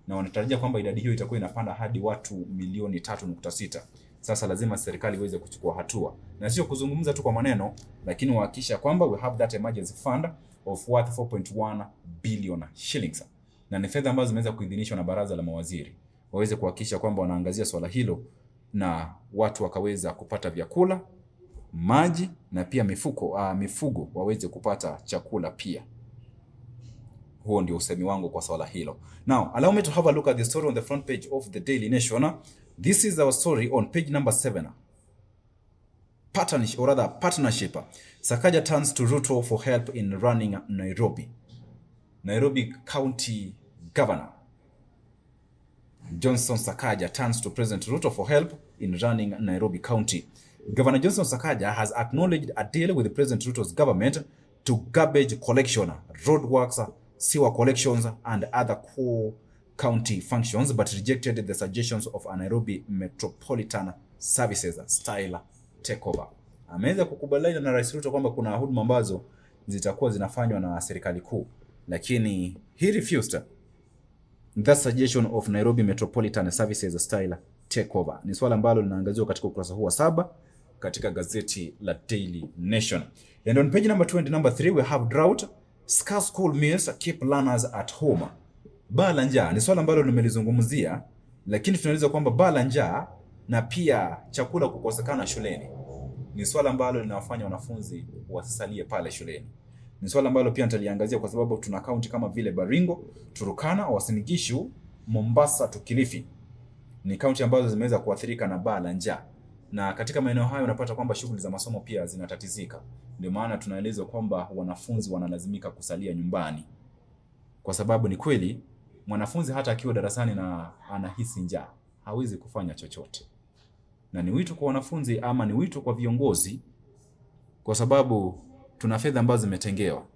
na wanatarajia kwamba idadi hiyo itakuwa inapanda hadi watu milioni 3.6. Sasa lazima serikali iweze kuchukua hatua, na sio kuzungumza tu kwa maneno, lakini wahakikisha kwamba we have that emergency fund of worth 4.1 billion shillings, na ni fedha ambazo zimeweza kuidhinishwa na baraza la mawaziri, waweze kuhakikisha kwamba wanaangazia swala hilo na watu wakaweza kupata vyakula, maji na pia mifugo waweze kupata chakula pia. Huo ndio usemi wangu kwa swala hilo. Now, allow me to have a look at the story on the front page of the Daily Nation. This is our story on page number 7. Partnership. Sakaja turns to Ruto for help in running Nairobi. Nairobi County Governor Johnson Sakaja turns to President Ruto for help in running Nairobi County. Governor Johnson Sakaja has acknowledged a deal with President Ruto's government to garbage collection, roadworks, sewer collections, and other core county functions, but rejected the suggestions of a Nairobi Metropolitan Services style takeover. Ameweza kukubaliana na Rais Ruto kwamba kuna huduma ambazo zitakuwa zinafanywa na serikali kuu, lakini he refused that suggestion of Nairobi Metropolitan Services style takeover. Ni swala ambalo linaangaziwa katika ukurasa huu wa 7 katika gazeti la Daily Nation. And on page number 2 and number 3 we have drought Scarce school meals keep learners at home. Baa la njaa ni swala ambalo nimelizungumzia, lakini tunaeleza kwamba baa la njaa na pia chakula kukosekana shuleni ni swala ambalo linawafanya wanafunzi wasisalie pale shuleni. Ni swala ambalo pia nitaliangazia kwa sababu tuna kaunti kama vile Baringo, Turkana, Uasin Gishu, Mombasa, Kilifi. Ni kaunti ambazo zimeweza kuathirika na baa la njaa. Na katika maeneo hayo unapata kwamba shughuli za masomo pia zinatatizika. Ndio maana tunaeleza kwamba wanafunzi wanalazimika kusalia nyumbani. Kwa sababu ni kweli mwanafunzi hata akiwa darasani na anahisi njaa, hawezi kufanya chochote. Na ni wito kwa wanafunzi ama ni wito kwa viongozi, kwa sababu tuna fedha ambazo zimetengewa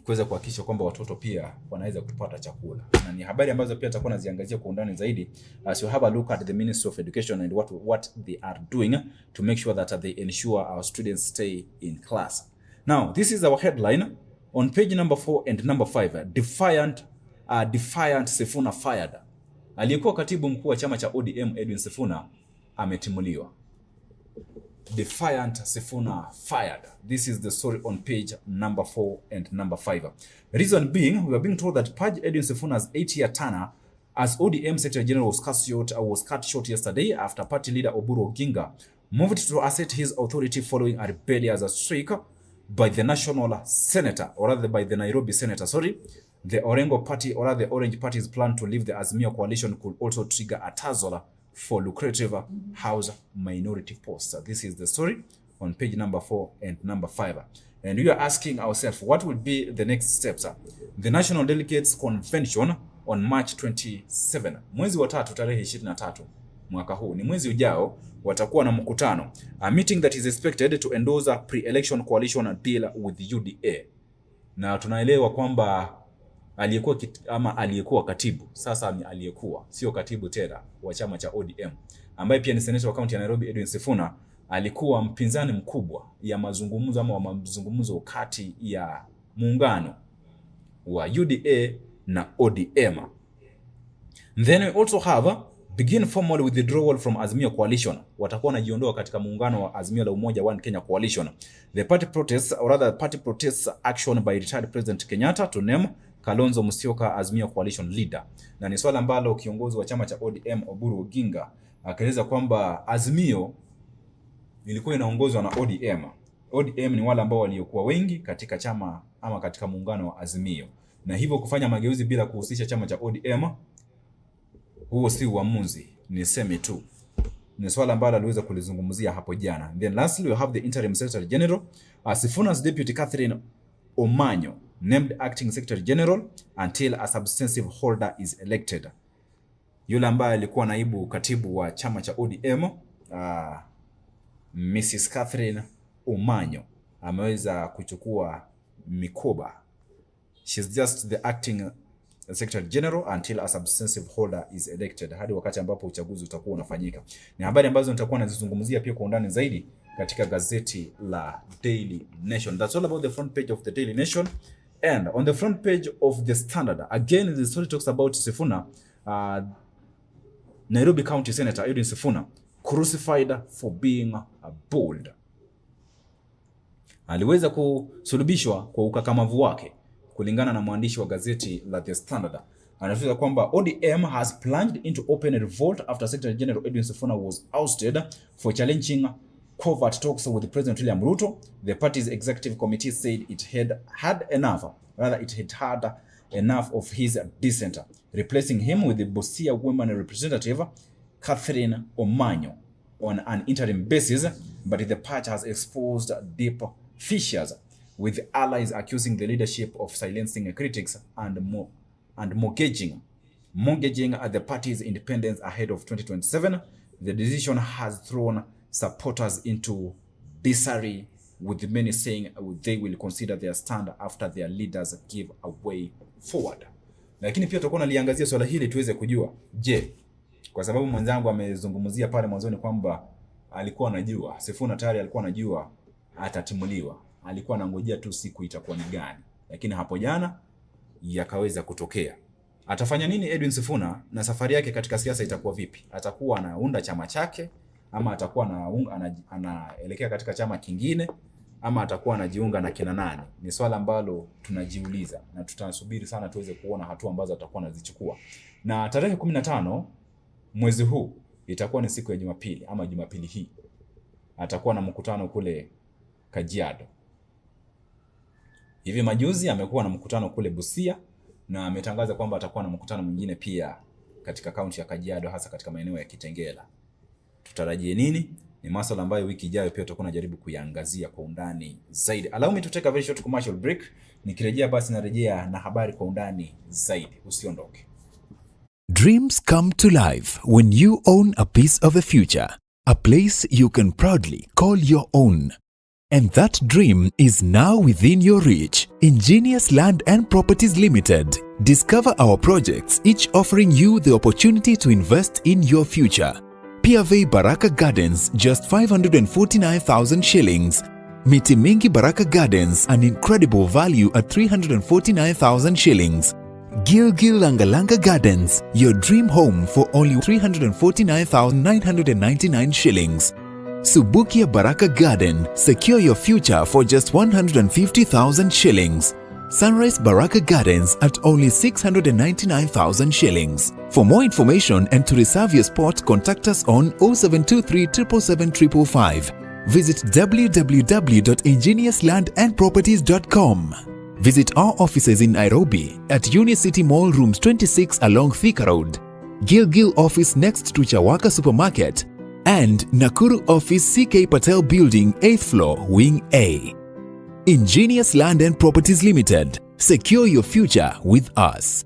kuweza kuhakikisha kwamba watoto pia wanaweza kupata chakula. Na ni habari ambazo pia tutakuwa naziangazia kwa undani zaidi as you have a look at the Ministry of Education and what they are doing to make sure that they ensure our students stay in class. Now, this is our headline on page number 4 and number 5. Defiant Sifuna fired. Aliyekuwa katibu mkuu wa chama cha ODM Edwin Sifuna ametimuliwa. Defiant Sifuna fired. This is the story on page number 4 and number 5. Reason being, we are being told that Page Edwin Sifuna's 8-year tenure as ODM Secretary General was cut short yesterday after party leader Oburu Oginga moved to assert his authority following a rebellious streak by the national senator, or rather by the Nairobi senator, The Orengo party, or rather the Orange party's plan to leave the Azimio coalition could also trigger a tussle for lucrative House minority posts. This is the story on page number 4 and number 5. And we are asking ourselves, what will be the next steps? The National Delegates Convention on March 27. Mwezi wa 3 tarehe 23 mwaka huu. Ni mwezi ujao watakuwa na mkutano. A meeting that is expected to endorse a pre-election coalition deal with UDA. Na tunaelewa kwamba aliyekuwa katibu, sasa ni aliyekuwa, sio katibu tena wa chama cha ODM, ambaye pia ni seneta wa kaunti ya Nairobi Edwin Sifuna, alikuwa mpinzani mkubwa ya mazungumzo kati ya muungano wa UDA na ODM. Then we also have begin formal withdrawal from Azimio coalition. Watakuwa wanajiondoa katika muungano wa Azimio la Umoja One Kenya coalition. The party protests action by retired President Kenyatta to name Kalonzo Musyoka Azimio coalition leader. Na ni swala ambalo kiongozi wa chama cha ODM Oburu Oginga akaeleza kwamba Azimio ilikuwa inaongozwa na ODM. ODM ni wale ambao waliokuwa wengi katika chama ama katika muungano wa Azimio. Na hivyo kufanya mageuzi bila kuhusisha chama cha ODM, huo si uamuzi, ni semi tu. Ni swala ambalo aliweza kulizungumzia hapo jana. Then lastly we have the interim secretary general, Sifuna's deputy Catherine Omanyo named acting secretary general until a substantive holder is elected. Yule ambaye alikuwa naibu katibu wa chama cha ODM, Mrs. Catherine Omanyo, ameweza kuchukua mikoba. She's just the acting secretary general until a substantive holder is elected, hadi wakati ambapo uchaguzi utakuwa unafanyika. Ni habari ambazo nitakuwa nazizungumzia pia kwa undani zaidi katika gazeti la Daily Nation. That's all about the front page of the Daily Nation. And on the front page of the Standard, again the story talks about Sifuna, Nairobi County Senator Edwin Sifuna crucified for being bold. Aliweza kusulubishwa kwa ukakamavu wake, kulingana na mwandishi wa gazeti la The Standard. Anasema kwamba ODM has plunged into open revolt after Secretary General Edwin Sifuna was ousted for challenging covert talks with President William Ruto. The party's executive committee said it had enough of his dissent, replacing him with the Busia women representative Catherine Omanyo on an interim basis, but the party has exposed deep fissures, with allies accusing the leadership of silencing critics and mortgaging the party's independence ahead of 2027. The decision has thrown supporters into disarray, with many saying they will consider their stand after their leaders give a way forward. Lakini pia tutakuwa naliangazia swala hili tuweze kujua, je, kwa sababu mwenzangu amezungumzia pale mwanzoni kwamba alikuwa anajua, Sifuna tayari alikuwa anajua atatimuliwa. Alikuwa anangojea tu siku itakuwa ni gani. Lakini hapo jana yakaweza kutokea. Atafanya nini Edwin Sifuna na safari yake katika siasa itakuwa vipi? Atakuwa anaunda chama chake ama atakuwa anaelekea katika chama kingine? ama atakuwa anajiunga na kina nani, ni swala ambalo tunajiuliza na tutasubiri sana tuweze kuona hatua ambazo atakuwa anazichukua. Na tarehe 15 mwezi huu itakuwa ni siku ya Jumapili ama Jumapili hii atakuwa na mkutano kule Kajiado. Hivi majuzi amekuwa na mkutano kule Busia na ametangaza kwamba atakuwa na mkutano mwingine pia katika kaunti ya Kajiado, hasa katika maeneo ya Kitengela. Tutarajie nini? Ni masuala ambayo wiki ijayo pia tutakuwa najaribu kuyaangazia kwa undani zaidi. Allow me to take a very short commercial break. Nikirejea basi narejea na habari kwa undani zaidi. Usiondoke. Dreams come to life when you own a piece of the future, a place you can proudly call your own. And that dream is now within your reach. Ingenious Land and Properties Limited. Discover our projects, each offering you the opportunity to invest in your future. FEB Baraka Gardens, just 549,000 shillings. Miti Mingi Baraka Gardens, an incredible value at 349,000 shillings. Gilgil Langalanga Gardens, your dream home for only 349,999 shillings. Subukia Baraka Garden, secure your future for just 150,000 shillings. Sunrise Baraka Gardens at only 699,000 shillings. For more information and to reserve your spot, contact us on 0723 777 555. Visit www.ingeniouslandandproperties.com. Visit our offices in Nairobi at Unicity Mall Rooms 26 along Thika Road, Gilgil office next to Chawaka Supermarket, and Nakuru office CK Patel Building 8th floor Wing A. Ingenious Land and Properties Limited. Secure your future with us.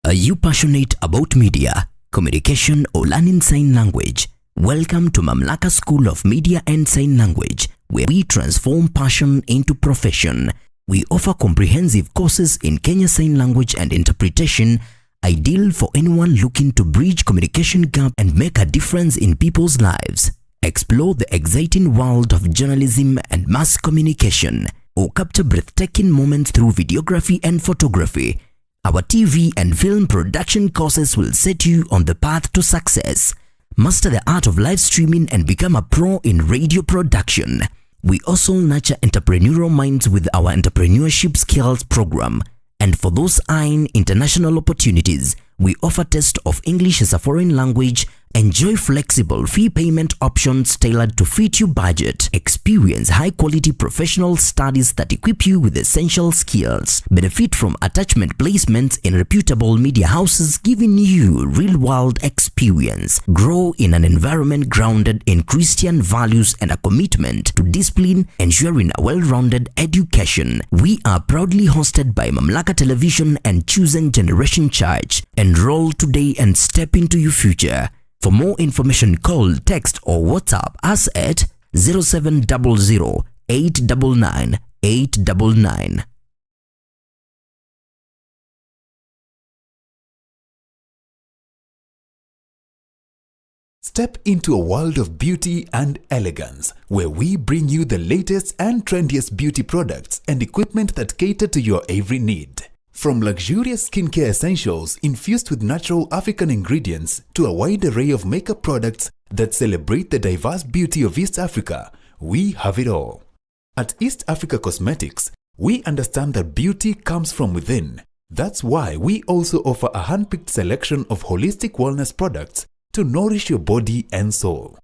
Are you passionate about media, communication or learning sign language? Welcome to Mamlaka School of Media and Sign Language, where we transform passion into profession. We offer comprehensive courses in Kenya Sign Language and Interpretation, ideal for anyone looking to bridge communication gap and make a difference in people's lives. Explore the exciting world of journalism and mass communication, or capture breathtaking moments through videography and photography. Our TV and film production courses will set you on the path to success. Master the art of live streaming and become a pro in radio production. We also nurture entrepreneurial minds with our entrepreneurship skills program. And for those eyeing international opportunities, we offer test of English as a foreign language. Enjoy flexible fee payment options tailored to fit your budget. Experience high-quality professional studies that equip you with essential skills. Benefit from attachment placements in reputable media houses, giving you real-world experience. Grow in an environment grounded in Christian values and a commitment to discipline, ensuring a well-rounded education. We are proudly hosted by Mamlaka Television and Chosen Generation Church. Enroll today and step into your future. For more information, call, text or WhatsApp us at 0700 899 899. Step into a world of beauty and elegance, where we bring you the latest and trendiest beauty products and equipment that cater to your every need. From luxurious skincare essentials infused with natural African ingredients to a wide array of makeup products that celebrate the diverse beauty of East Africa, we have it all. At East Africa Cosmetics, we understand that beauty comes from within. That's why we also offer a hand-picked selection of holistic wellness products to nourish your body and soul.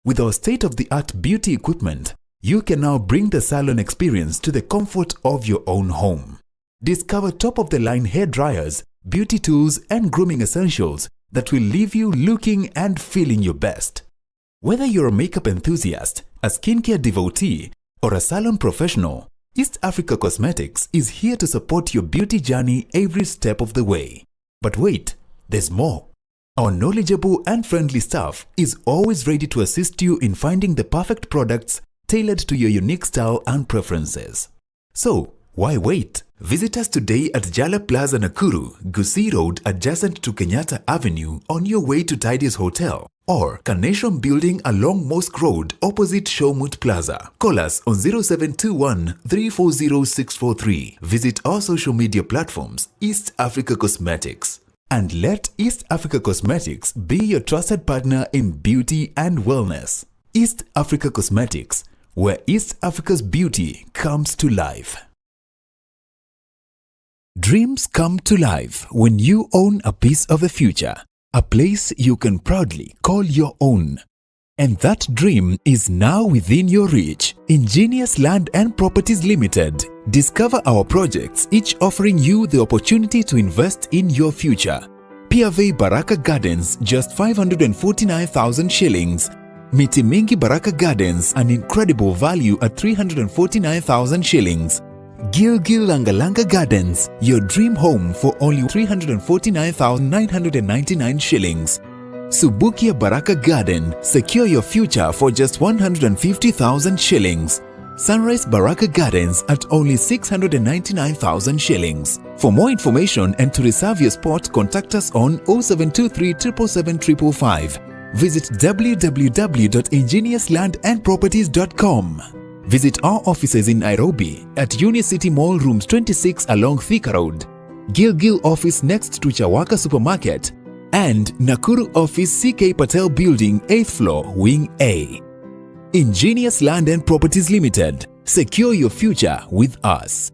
With our state-of-the-art beauty equipment, you can now bring the salon experience to the comfort of your own home. Discover top-of-the-line hair dryers, beauty tools, and grooming essentials that will leave you looking and feeling your best. Whether you're a makeup enthusiast, a skincare devotee, or a salon professional, East Africa Cosmetics is here to support your beauty journey every step of the way. But wait, there's more. Our knowledgeable and friendly staff is always ready to assist you in finding the perfect products tailored to your unique style and preferences. So, why wait? Visit us today at Jala Plaza Nakuru, Gusii Road adjacent to Kenyatta Avenue on your way to Tidy's Hotel, or Carnation Building along Mosque Road opposite Showmut Plaza. Call us on 0721 340 643. Visit our social media platforms, East Africa Cosmetics. And let East Africa Cosmetics be your trusted partner in beauty and wellness. East Africa Cosmetics, where East Africa's beauty comes to life. Dreams come to life when you own a piece of the future, a place you can proudly call your own. And that dream is now within your reach. Ingenious Land and Properties Limited. Discover our projects, each offering you the opportunity to invest in your future. Piave Baraka Gardens, just 549,000 shillings. Miti Mingi Baraka Gardens, an incredible value at 349,000 shillings. Gilgil Langalanga Gardens, your dream home for only 349,999 shillings. Subukia Baraka Garden, secure your future for just 150,000 shillings. Sunrise Baraka Gardens at only 699,000 shillings. For more information and to reserve your spot, contact us on 0723 777 555. Visit www.ingeniouslandandproperties.com. Visit our offices in Nairobi at Unicity Mall Rooms 26 along Thika Road, Gilgil office next to Chawaka Supermarket, and Nakuru office CK Patel Building 8th floor Wing A. Ingenious Land and Properties Limited. Secure your future with us.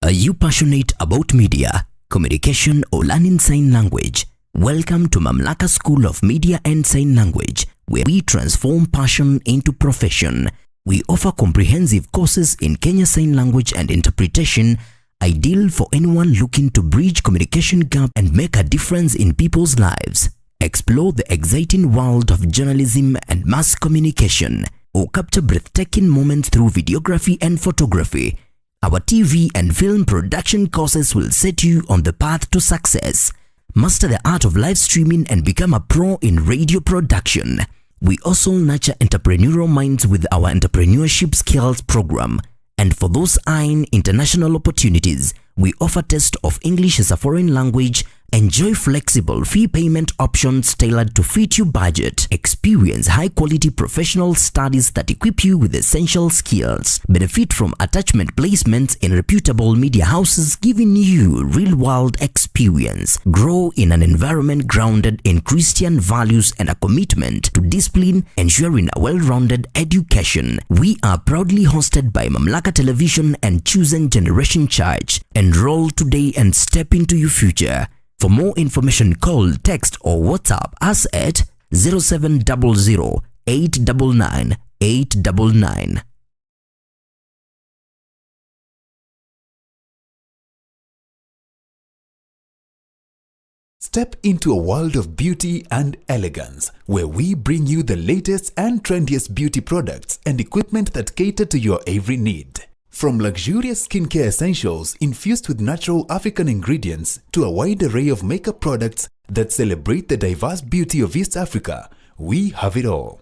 Are you passionate about media, communication or learning sign language? Welcome to Mamlaka School of Media and Sign Language, where we transform passion into profession. We offer comprehensive courses in Kenya Sign Language and Interpretation, ideal for anyone looking to bridge communication gap and make a difference in people's lives. Explore the exciting world of journalism and mass communication, or capture breathtaking moments through videography and photography. Our TV and film production courses will set you on the path to success. Master the art of live streaming and become a pro in radio production. We also nurture entrepreneurial minds with our entrepreneurship skills program. And for those eyeing international opportunities, we offer test of English as a foreign language. Enjoy flexible fee payment options tailored to fit your budget. Experience high-quality professional studies that equip you with essential skills. Benefit from attachment placements in reputable media houses, giving you real-world experience. Grow in an environment grounded in Christian values and a commitment to discipline, ensuring a well-rounded education. We are proudly hosted by Mamlaka Television and Chosen Generation Church. Enroll today and step into your future. For more information, call, text or WhatsApp us at 0700 899 899. Step into a world of beauty and elegance, where we bring you the latest and trendiest beauty products and equipment that cater to your every need. From luxurious skincare essentials infused with natural African ingredients to a wide array of makeup products that celebrate the diverse beauty of East Africa, we have it all.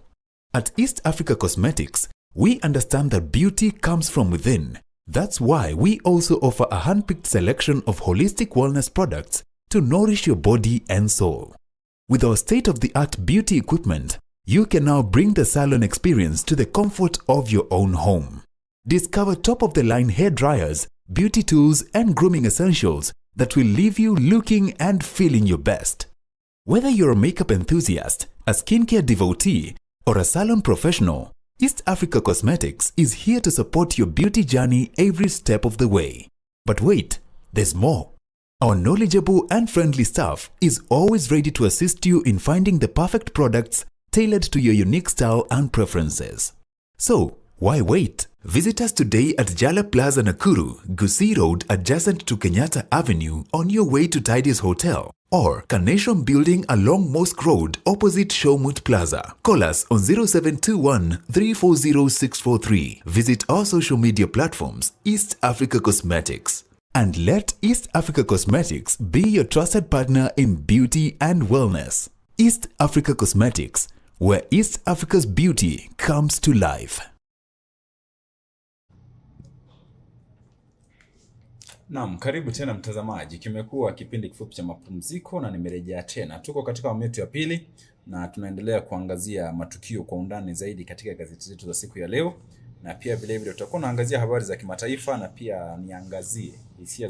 At East Africa Cosmetics, we understand that beauty comes from within. That's why we also offer a hand-picked selection of holistic wellness products to nourish your body and soul. With our state-of-the-art beauty equipment, you can now bring the salon experience to the comfort of your own home. Discover top-of-the-line hair dryers, beauty tools, and grooming essentials that will leave you looking and feeling your best. Whether you're a makeup enthusiast, a skincare devotee, or a salon professional, East Africa Cosmetics is here to support your beauty journey every step of the way. But wait, there's more. Our knowledgeable and friendly staff is always ready to assist you in finding the perfect products tailored to your unique style and preferences. So, why wait? Visit us today at Jala Plaza Nakuru, Gusii Road adjacent to Kenyatta Avenue on your way to Tidy's Hotel, or Carnation Building along Mosque Road opposite Showmut Plaza. Call us on 0721 340 643. Visit our social media platforms, East Africa Cosmetics. And let East Africa Cosmetics be your trusted partner in beauty and wellness. East Africa Cosmetics, where East Africa's beauty comes to life. Naam, karibu tena mtazamaji. Kimekuwa kipindi kifupi cha mapumziko na nimerejea tena. Tuko katika awamu yetu ya pili na tunaendelea kuangazia matukio kwa undani zaidi katika gazeti zetu za siku ya leo, na pia vile vile tutakuwa naangazia habari za kimataifa na pia niangazie hisia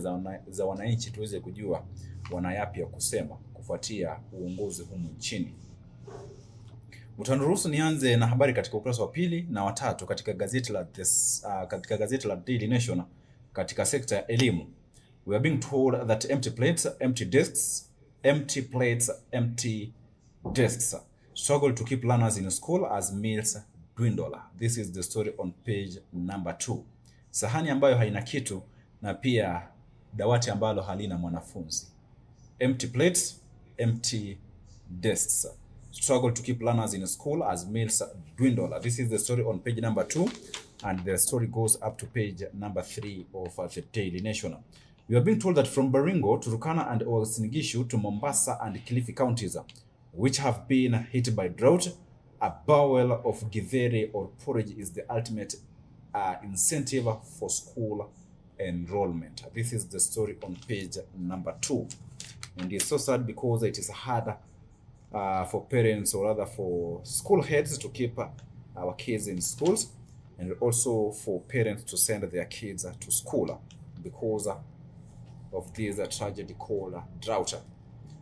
za wananchi tuweze kujua wana yapi ya kusema kufuatia uongozi humu nchini. Utaniruhusu nianze na habari katika ukurasa wa pili na wa tatu katika gazeti la Daily Nation katika sekta ya elimu. We are being told that empty plates, empty desks struggle to keep learners in school as meals dwindle. This is the story on page number 2. Sahani ambayo haina kitu na pia dawati ambalo halina mwanafunzi. Empty plates, empty desks struggle to keep learners in school as meals dwindle. This is the story on page number 2, and the story goes up to page number 3 of the Daily Nation. We are being told that from Baringo, Turkana and Uasin Gishu to Mombasa and Kilifi counties, which have been hit by drought, a bowl of githeri or porridge is the ultimate incentive for school enrollment. This is the story on page number 2. And it's so sad because it is hard for parents, or rather for school heads, to keep our kids in schools, and also for parents to send their kids to school because of this tragedy called drought.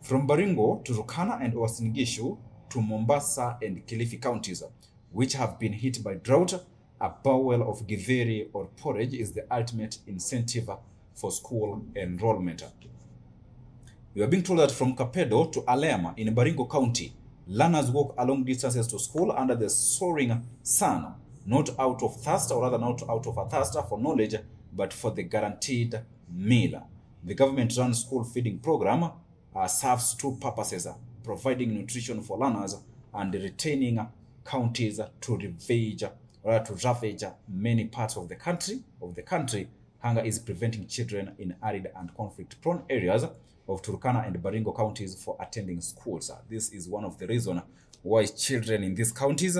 From Baringo to Turkana and Uasin Gishu to Mombasa and Kilifi counties, which have been hit by drought, a bowl of githeri or porridge is the ultimate incentive for school enrollment. We are being told that from Kapedo to Alema in Baringo County, learners walk a long distances to school under the soaring sun, not out of thirst, or rather not out of a thirst for knowledge, but for the guaranteed meal. The government-run school feeding program serves two purposes: providing nutrition for learners and retaining counties to ravage many parts of the country. Hunger is preventing children in arid and conflict-prone areas of Turkana and Baringo counties for attending schools. This is one of the reasons why children in these counties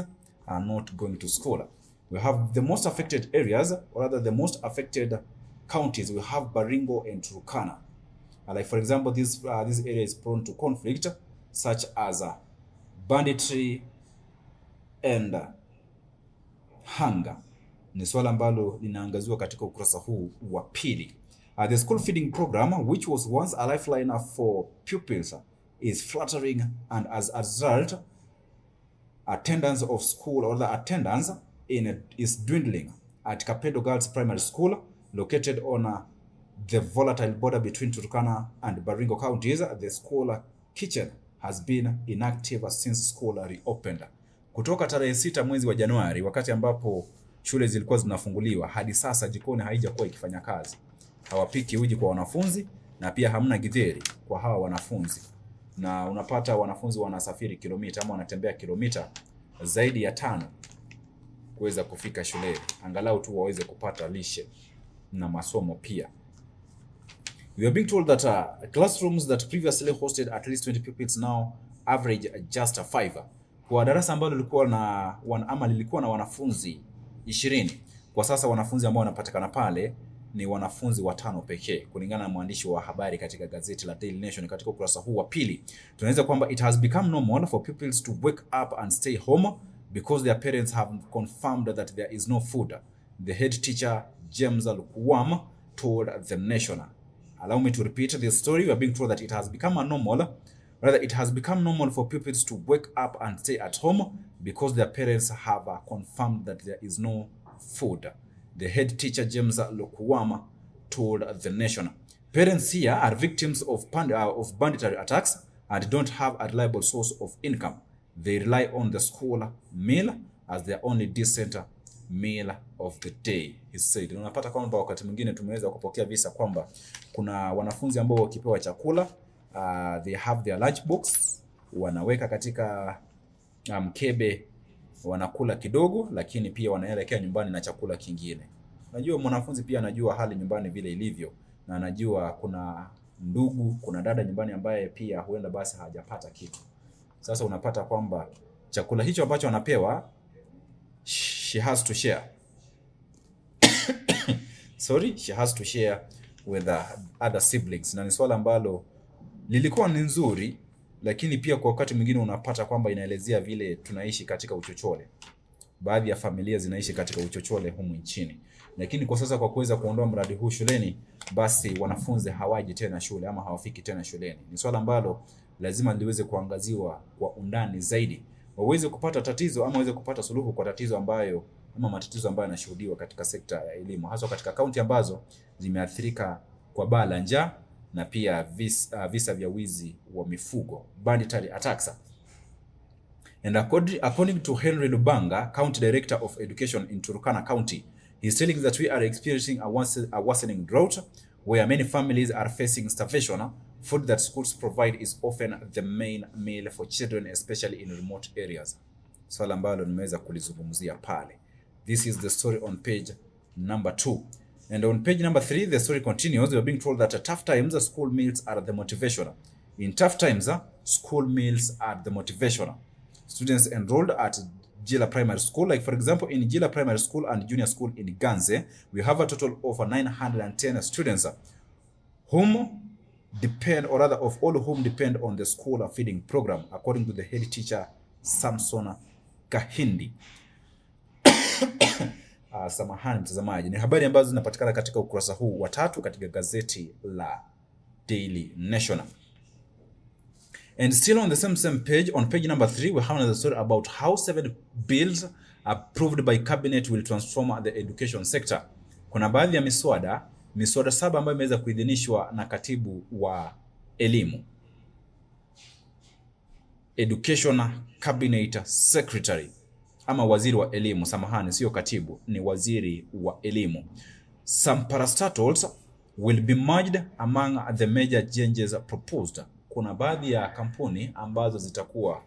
are not going to school. We have the most affected areas, or rather the most affected counties. We have Baringo and Turkana. Like for example, this area is prone to conflict such as banditry and hunger. Ni swala ambalo linaangaziwa katika ukurasa huu wa pili. The school feeding program, which was once a lifeline for pupils, is fluttering, and as a result, attendance of school, or the attendance is dwindling at Kapedo Girls Primary School, located on the volatile border between Turkana and Baringo counties. The school kitchen has been inactive since school reopened. Kutoka tarehe 6 mwezi wa Januari, wakati ambapo shule zilikuwa zinafunguliwa, hadi sasa jikoni haijakuwa ikifanya kazi. Hawapiki uji kwa wanafunzi, na pia hamna githeri kwa hawa wanafunzi. Na unapata wanafunzi wanasafiri kilomita, ama wanatembea kilomita zaidi ya 5 kuweza kufika shuleni, angalau tu waweze kupata lishe na masomo pia. We are being told that classrooms that previously hosted at least 20 pupils now average just 5. Kwa darasa ambalo lilikuwa na wanafunzi 20, kwa sasa wanafunzi ambao wanapatikana pale ni wanafunzi 5 pekee, kulingana na mwandishi wa habari katika gazeti la Daily Nation katika ukurasa huu wa pili. Tunaweza kwamba it has become normal for pupils to wake up and stay home because their parents have confirmed that there is no food. The head teacher, James Lukwam, told the Nation. Allow me to repeat this story. We are being told that it has become normal for pupils to wake up and stay at home because their parents have confirmed that there is no food. The head teacher, James Lukwam, told the Nation. Parents here are victims of banditry attacks and don't have a reliable source of income. They rely on the school meal as their only decent meal of the day, he said. Unapata kwamba wakati mwingine tumeweza kupokea visa kwamba kuna wanafunzi ambao wakipewa chakula, they have their lunch box, wanaweka katika mkebe, wanakula kidogo, lakini pia wanaelekea nyumbani na chakula kingine. Unajua mwanafunzi pia anajua hali nyumbani vile ilivyo, na anajua kuna ndugu, kuna dada nyumbani ambaye pia huenda basi hajapata kitu. Sasa unapata kwamba chakula hicho ambacho anapewa, she has to share. She has to share with other siblings. Na ni swala ambalo lilikuwa ni nzuri, lakini pia kwa wakati mwingine unapata kwamba inaelezea vile tunaishi katika uchochole. Baadhi ya familia zinaishi katika uchochole humu nchini. Lakini kwa sasa kwa kuweza kuondoa mradi huu shuleni, basi wanafunzi hawaji tena shule ama hawafiki tena shuleni. Ni swala ambalo lazima liweze kuangaziwa kwa undani zaidi. waweze kupata tatizo ama waweze kupata suluhu kwa tatizo ambayo ama matatizo ambayo yanashuhudiwa katika sekta ya elimu, hasa katika kaunti ambazo zimeathirika kwa baa la njaa na pia visa vya wizi wa mifugo, banditry attacks. And according to Henry Lubanga, County Director of Education in Turkana County, he's telling that we are experiencing a worsening drought where many families are facing starvation. Food that schools provide is often the main meal for children, especially in remote areas. Swala ambalo nimeweza kulizungumzia pale. This is the story on page number 2. And on page number 3, the story continues. We are being told that at tough times, school meals are the motivation. In tough times, school meals are the motivation. Students enrolled at Jila Primary School, like for example, in Jila Primary School and Junior School in Ganze, we have a total of 910 students whom depend, or rather of all whom depend on the school feeding program, according to the head teacher, Samson Kahindi. Samahani mtazamaji, ni habari ambazo zinapatikana katika ukurasa huu wa 3 katika gazeti la Daily Nation. And still on the same page, on page number 3, we have another story about how 7 bills approved by cabinet will transform the education sector. Kuna baadhi ya miswada 7 ambayo imeweza kuidhinishwa na katibu wa elimu, Education Cabinet Secretary, ama waziri wa elimu. Samahani, sio katibu, ni waziri wa elimu. Some parastatals will be merged among the major changes proposed. Kuna baadhi ya kampuni ambazo zitakuwa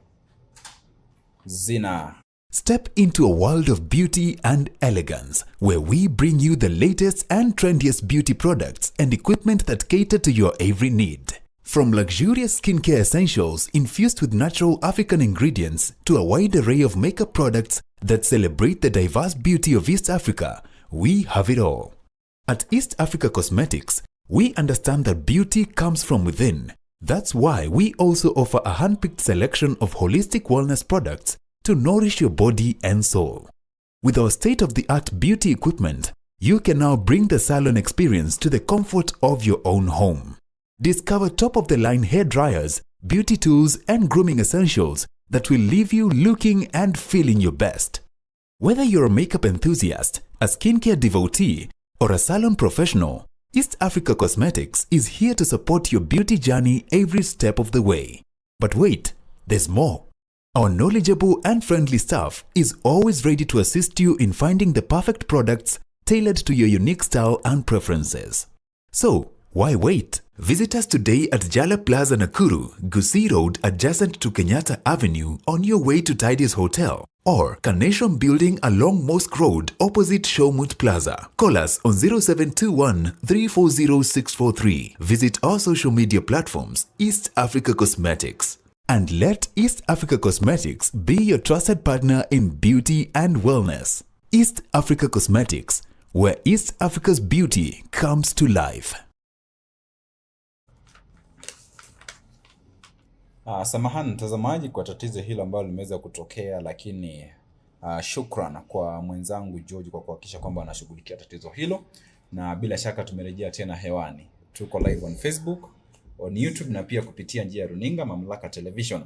zina Step into a world of beauty and elegance, where we bring you the latest and trendiest beauty products and equipment that cater to your every need. From luxurious skincare essentials infused with natural African ingredients to a wide array of makeup products that celebrate the diverse beauty of East Africa, we have it all. At East Africa Cosmetics, we understand that beauty comes from within. That's why we also offer a hand-picked selection of holistic wellness products to nourish your body and soul. With our state-of-the-art beauty equipment, you can now bring the salon experience to the comfort of your own home. Discover top-of-the-line hair dryers, beauty tools, and grooming essentials that will leave you looking and feeling your best. Whether you're a makeup enthusiast, a skincare devotee, or a salon professional, East Africa Cosmetics is here to support your beauty journey every step of the way. But wait, there's more. Our knowledgeable and friendly staff is always ready to assist you in finding the perfect products tailored to your unique style and preferences. So, why wait? Visit us today at Jala Plaza Nakuru, Gusii Road adjacent to Kenyatta Avenue on your way to Tidy's Hotel, or Carnation Building along Mosque Road opposite Showmut Plaza. Call us on 0721 340 643. Visit our social media platforms, East Africa Cosmetics. And let East Africa Cosmetics be your trusted partner in beauty and wellness. East Africa Cosmetics, where East Africa's beauty comes to life. Samahani mtazamaji kwa tatizo hilo ambalo limeweza kutokea, lakini shukran kwa mwenzangu George kwa kuhakikisha kwamba anashughulikia tatizo hilo, na bila shaka tumerejea tena hewani. Tuko live on Facebook, on YouTube, na pia kupitia njia ya runinga Mamlaka Television.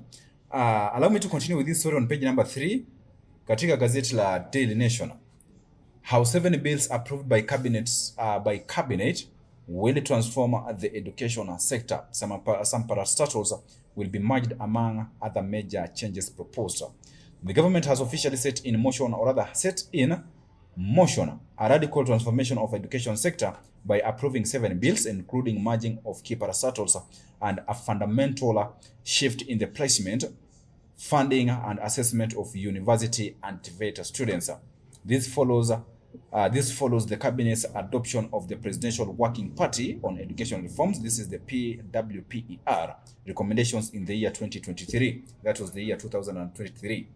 Allow me to continue with this story on page number 3 katika gazeti la Daily Nation. How 7 bills approved by cabinet will transform the education sector. Some parastatals will be merged among other major changes proposed. The government has officially set in motion a radical transformation of education sector by approving 7 bills, including merging of key parastatals and a fundamental shift in the placement, funding, and assessment of university and TVET students. This follows the cabinet's adoption of the Presidential Working Party on Education Reforms. This is the PWPER recommendations in the year 2023. That was the year 2023.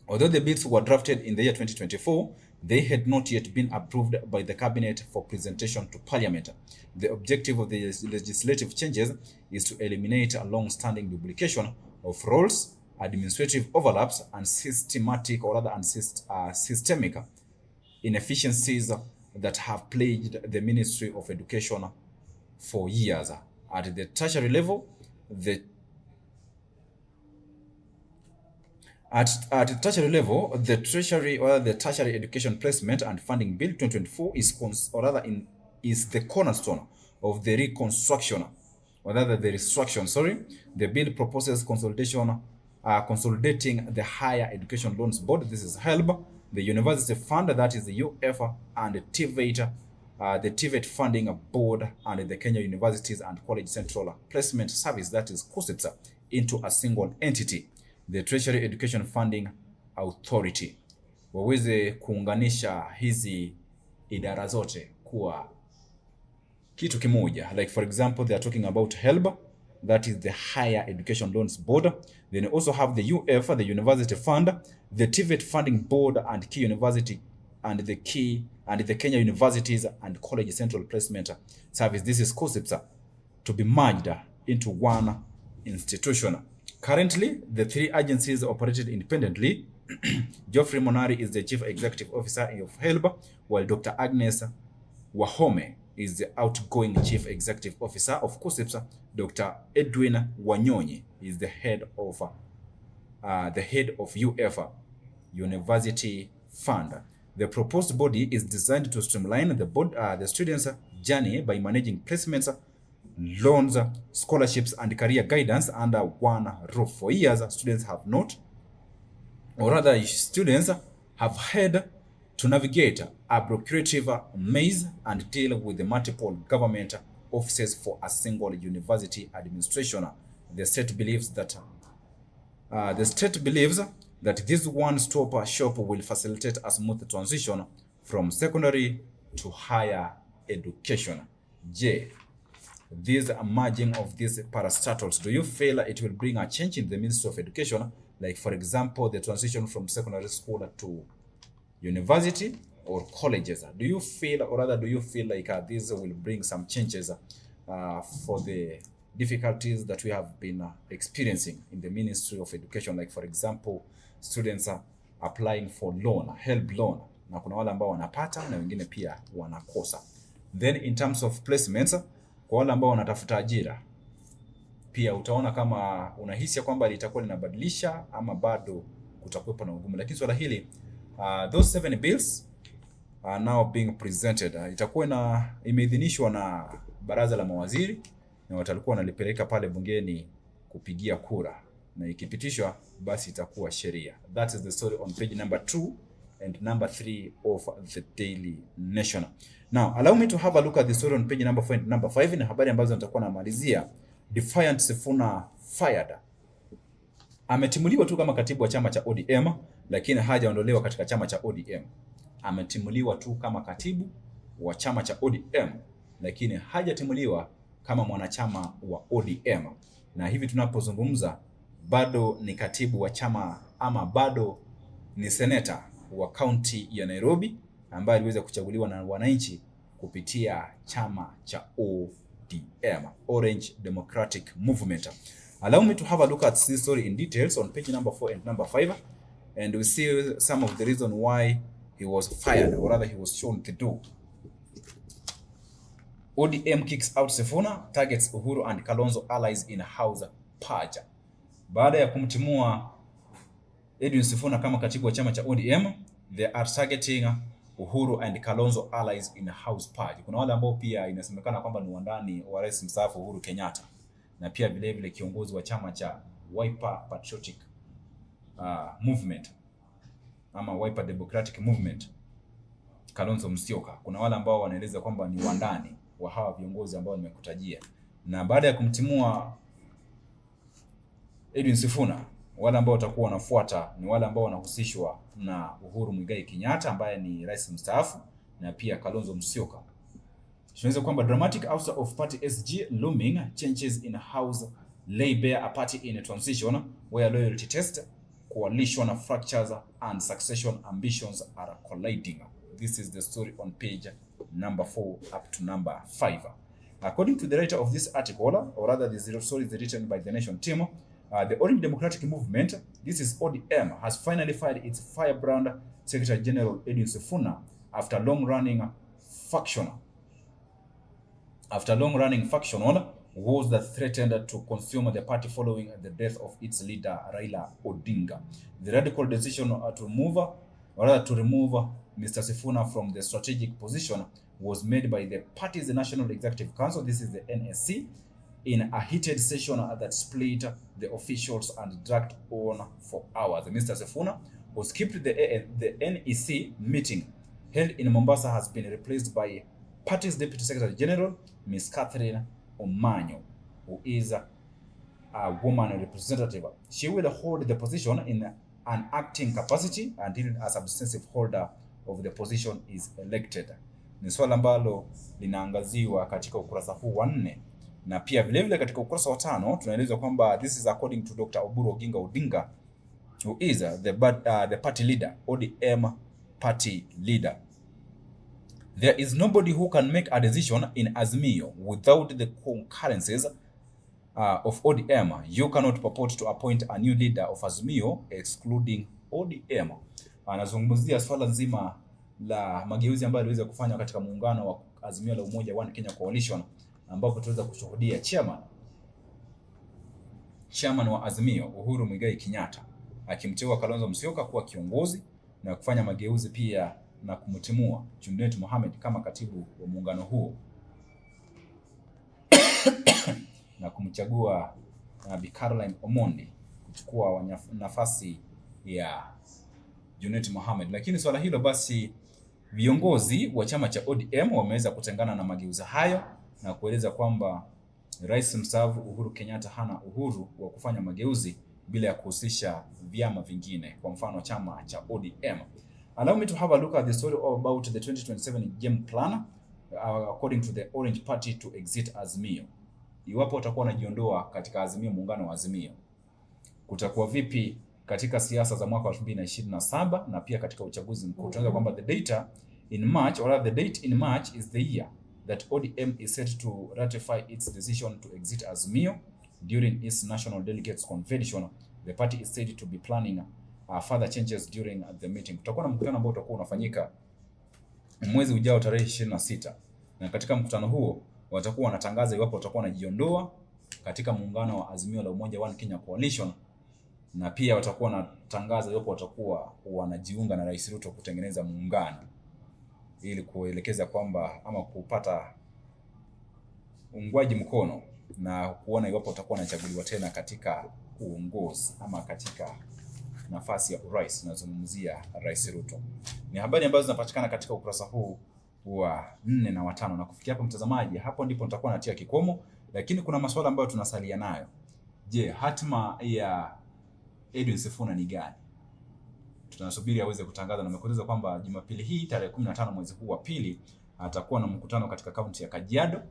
Although the bills were drafted in the year 2024, they had not yet been approved by the cabinet for presentation to Parliament. The objective of the legislative changes is to eliminate a long-standing duplication of roles, administrative overlaps, and systemic inefficiencies that have plagued the Ministry of Education for years. At the tertiary level, At the tertiary level, the Treasury or the Tertiary Education Placement and Funding Bill 2024 is the cornerstone of the reconstruction, or rather the restructuring. The bill proposes consolidating the Higher Education Loans Board. This is HELB, the University Fund, that is the UFA, and the TVET Funding Board, and the Kenya Universities and College Central Placement Service, that is KUSIPSA, into a single entity, the Treasury Education Funding Authority. Waweze kuunganisha hizi idara zote kuwa kitu kimoja. Like for example, they are talking about HELB, that is the Higher Education Loans Board. Then you also have the UFA, the University Fund, the TVET Funding Board, and Key University, and the Kenya Universities and College Central Placement Service. This is KUSIPSA, to be merged into one institution. Currently, the three agencies operated independently. Geoffrey Monari is the Chief Executive Officer of HELB, while Dr. Agnes Wecome is the outgoing Chief Executive Officer of KUSIPSA. Dr. Edwin Wanyonyi is the head of UFA, University Fund. The proposed body is designed to streamline the students' journey by managing placements, loans, scholarships, and career guidance under one roof. For years, students have had to navigate a bureaucratic maze and deal with the multiple government offices for a single university administration. The state believes that this one-stop shop will facilitate a smooth transition from secondary to higher education. This merging of these parastatals, do you feel it will bring a change in the Ministry of Education? Like, for example, the transition from secondary school to university or colleges. Do you feel like this will bring some changes for the difficulties that we have been experiencing in the Ministry of Education? Like, for example, students are applying for HELB loan, na kuna wale ambao wanapata na wengine pia wanakosa. Then in terms of placements, kwa wale ambao wanatafuta ajira, pia utaona kama unahisi kwamba litakuwa linabadilisha ama bado kutakuwa na ugumu. Lakini swala hili, those 7 bills are now being presented. Itakuwa imeidhinishwa na baraza la mawaziri na watakuwa wanalipeleka pale bungeni kupigia kura, na ikipitishwa basi itakuwa sheria. That is the story on page number 2 and number 3 of the Daily Nation. Now, allow me to have a look at the story on page number 4 and number 5, na habari ambazo nitakuwa namalizia. Defiant Sifuna fired. Ametimuliwa tu kama katibu wa chama cha ODM, lakini hajaondolewa katika chama cha ODM. Ametimuliwa tu kama katibu wa chama cha ODM, lakini hajatimuliwa kama mwanachama wa ODM. Na hivi tunapozungumza bado ni katibu wa chama, ama bado ni seneta wa kaunti ya Nairobi ambaye aliweza kuchaguliwa na wananchi kupitia chama cha ODM, Orange Democratic Movement. Allow me to have a look at this story in details on page number 4 and number 5, and we see some of the reason why he was fired, or rather he was shown to do. ODM kicks out Sifuna, targets Uhuru and Kalonzo allies in house purge. Baada ya kumtimua Edwin Sifuna kama katibu wa chama cha ODM, they are targeting Uhuru and Kalonzo allies in house purge. Kuna wale ambao pia inasemekana kwamba ni wandani wa rais mstaafu Uhuru Kenyatta, na pia vile vile kiongozi wa chama cha Wiper Patriotic Movement ama Wiper Democratic Movement, Kalonzo Musyoka. Kuna wale ambao wanaeleza kwamba ni wandani wa hawa viongozi ambao nimekutajia. Na baada ya kumtimua Edwin Sifuna, wale ambao watakuwa wanafuata ni wale ambao wanahusishwa na Uhuru Muigai Kenyatta ambaye ni rais mstaafu, na pia Kalonzo Musyoka. Tunaweza kwamba dramatic ouster of party SG looming, changes in house lay bare a party in a transition where loyalty test, coalition fractures and succession ambitions are colliding. This is the story on page number 4 up to number 5. According to the writer of this article, or rather this story is written by the Nation team, the Orange Democratic Movement, this is ODM, has finally fired its firebrand Secretary General Edwin Sifuna after long-running factional was that threatened to consume the party following the death of its leader Raila Odinga. The radical decision to remove Mr. Sifuna from the strategic position was made by the party's National Executive Council, this is the NSC, in a heated session that split the officials and dragged on for hours. Mr. Sifuna, who skipped the NEC meeting held in Mombasa, has been replaced by party's Deputy Secretary General, Ms. Catherine Omanyo, who is a woman representative. She will hold the position in an acting capacity until a substantive holder of the position is elected. Ni swala ambalo linaangaziwa katika ukurasa huu wa 4, na pia vile vile katika ukurasa wa 5 tunaelezwa kwamba this is according to Dr. Oburu Oginga Odinga, who is the party leader, ODM party leader. There is nobody who can make a decision in Azimio without the concurrences of ODM. You cannot purport to appoint a new leader of Azimio excluding ODM. Anazungumzia swala nzima la mageuzi ambayo aliweza kufanya katika muungano wa Azimio la Umoja One Kenya Coalition, ambapo tuweza kushuhudia chairman wa Azimio Uhuru Muigai Kenyatta akimteua Kalonzo Musyoka kuwa kiongozi na kufanya mageuzi pia na kumtimua Junet Mohamed kama katibu wa muungano huo na kumchagua Bi Caroline Omondi kuchukua nafasi ya Junet Mohamed. Lakini swala hilo basi, viongozi wa chama cha ODM wameweza kutengana na mageuzi hayo na kueleza kwamba Rais mstaafu Uhuru Kenyatta hana uhuru wa kufanya mageuzi bila ya kuhusisha vyama vingine, kwa mfano chama cha ODM. Allow me to have a look at the story about the 2027 game plan according to the Orange Party to exit Azimio. Iwapo watakuwa wanajiondoa katika Azimio, muungano wa Azimio, kutakuwa vipi katika siasa za mwaka 2027 na pia katika uchaguzi mkuu? Tunaanza kwamba the date in March is the year that ODM is set to ratify its decision to exit Azimio. During its National Delegates Convention, the party is said to be planning further changes during the meeting. Tutakuwa na mkutano ambao utakuwa unafanyika mwezi ujao tarehe 26, na katika mkutano huo watakuwa wanatangaza iwapo watakuwa wanajiondoa katika muungano wa Azimio la Umoja One Kenya Coalition, na pia watakuwa wanatangaza iwapo watakuwa wanajiunga na Rais Ruto kutengeneza muungano ili kuelekeza kwamba ama kupata uungwaji mkono na kuona iwapo watakuwa wanachaguliwa tena katika uongozi ama katika nafasi ya urais. Nazungumzia Rais Ruto. Ni habari ambazo zinapatikana katika ukurasa huu wa 4 na 5, na kufikia hapo mtazamaji, hapo ndipo nitakuwa natia kikomo, lakini kuna masuala ambayo tunasalia nayo. Je, hatima ya Edwin Sifuna ni gani? Tunasubiri aweze kutangaza, na nimekueleza kwamba Jumapili hii tarehe 15 mwezi huu wa pili atakuwa na mkutano katika kaunti ya Kajiado,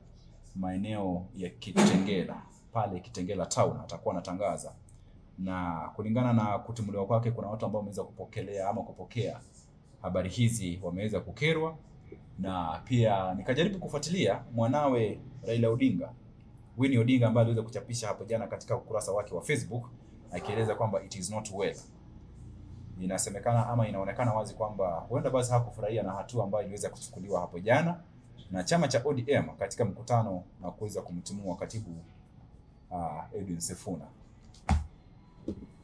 maeneo ya Kitengela, pale Kitengela town atakuwa anatangaza. Na kulingana na kutimuliwa kwake, kuna watu ambao wameweza kupokea habari hizi, wameweza kukerwa, na pia nikajaribu kufuatilia mwanawe Raila Odinga, Winnie Odinga, ambaye aliweza kuchapisha hapo jana katika ukurasa wake wa Facebook akieleza kwamba it is not well. Inasemekana ama inaonekana wazi kwamba huenda basi hakufurahia na hatua ambayo iliweza kuchukuliwa hapo jana na chama cha ODM katika mkutano na kuweza kumtimua katibu Edwin Sifuna.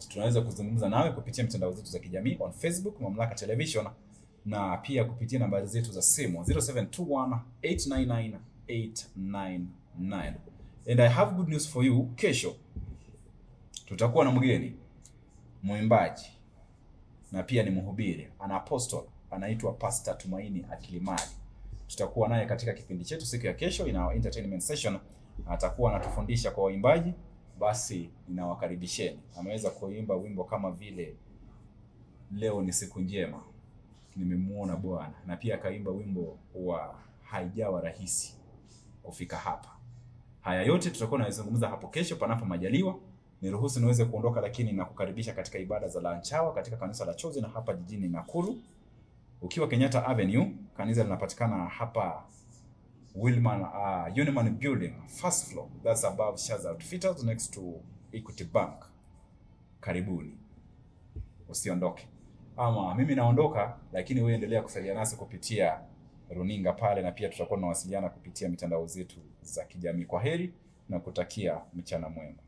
Tunaweza kuzungumza nawe kupitia mitandao zetu za kijamii on Facebook Mamlaka Television, na pia kupitia nambari zetu za simu 0721899899. And I have good news for you. Kesho tutakuwa na mgeni mwimbaji na pia ni mhubiri, ana apostle, anaitwa Pastor Tumaini Akilimali. Tutakuwa naye katika kipindi chetu siku ya kesho, ina entertainment session. Atakuwa anatufundisha kwa waimbaji. Basi ninawakaribisheni. Ameweza kuimba wimbo kama vile leo ni siku njema, nimemuona Bwana, na pia akaimba wimbo wa haijawa rahisi kufika hapa. Haya yote tutakuwa tunazungumza hapo kesho panapo majaliwa. Niruhusu niweze kuondoka, lakini nakukaribisha katika ibada za lunch hour katika kanisa la Chosen na hapa jijini Nakuru. Ukiwa Kenyatta Avenue, kanisa linapatikana hapa Uniman Building, first floor. That's above Shaza Outfitters next to Equity Bank. Karibuni. Usiondoke. Ama mimi naondoka, lakini wewe endelea kusalia nasi kupitia runinga pale, na pia tutakuwa tunawasiliana kupitia mitandao zetu za kijamii. Kwa heri na kutakia mchana mwema.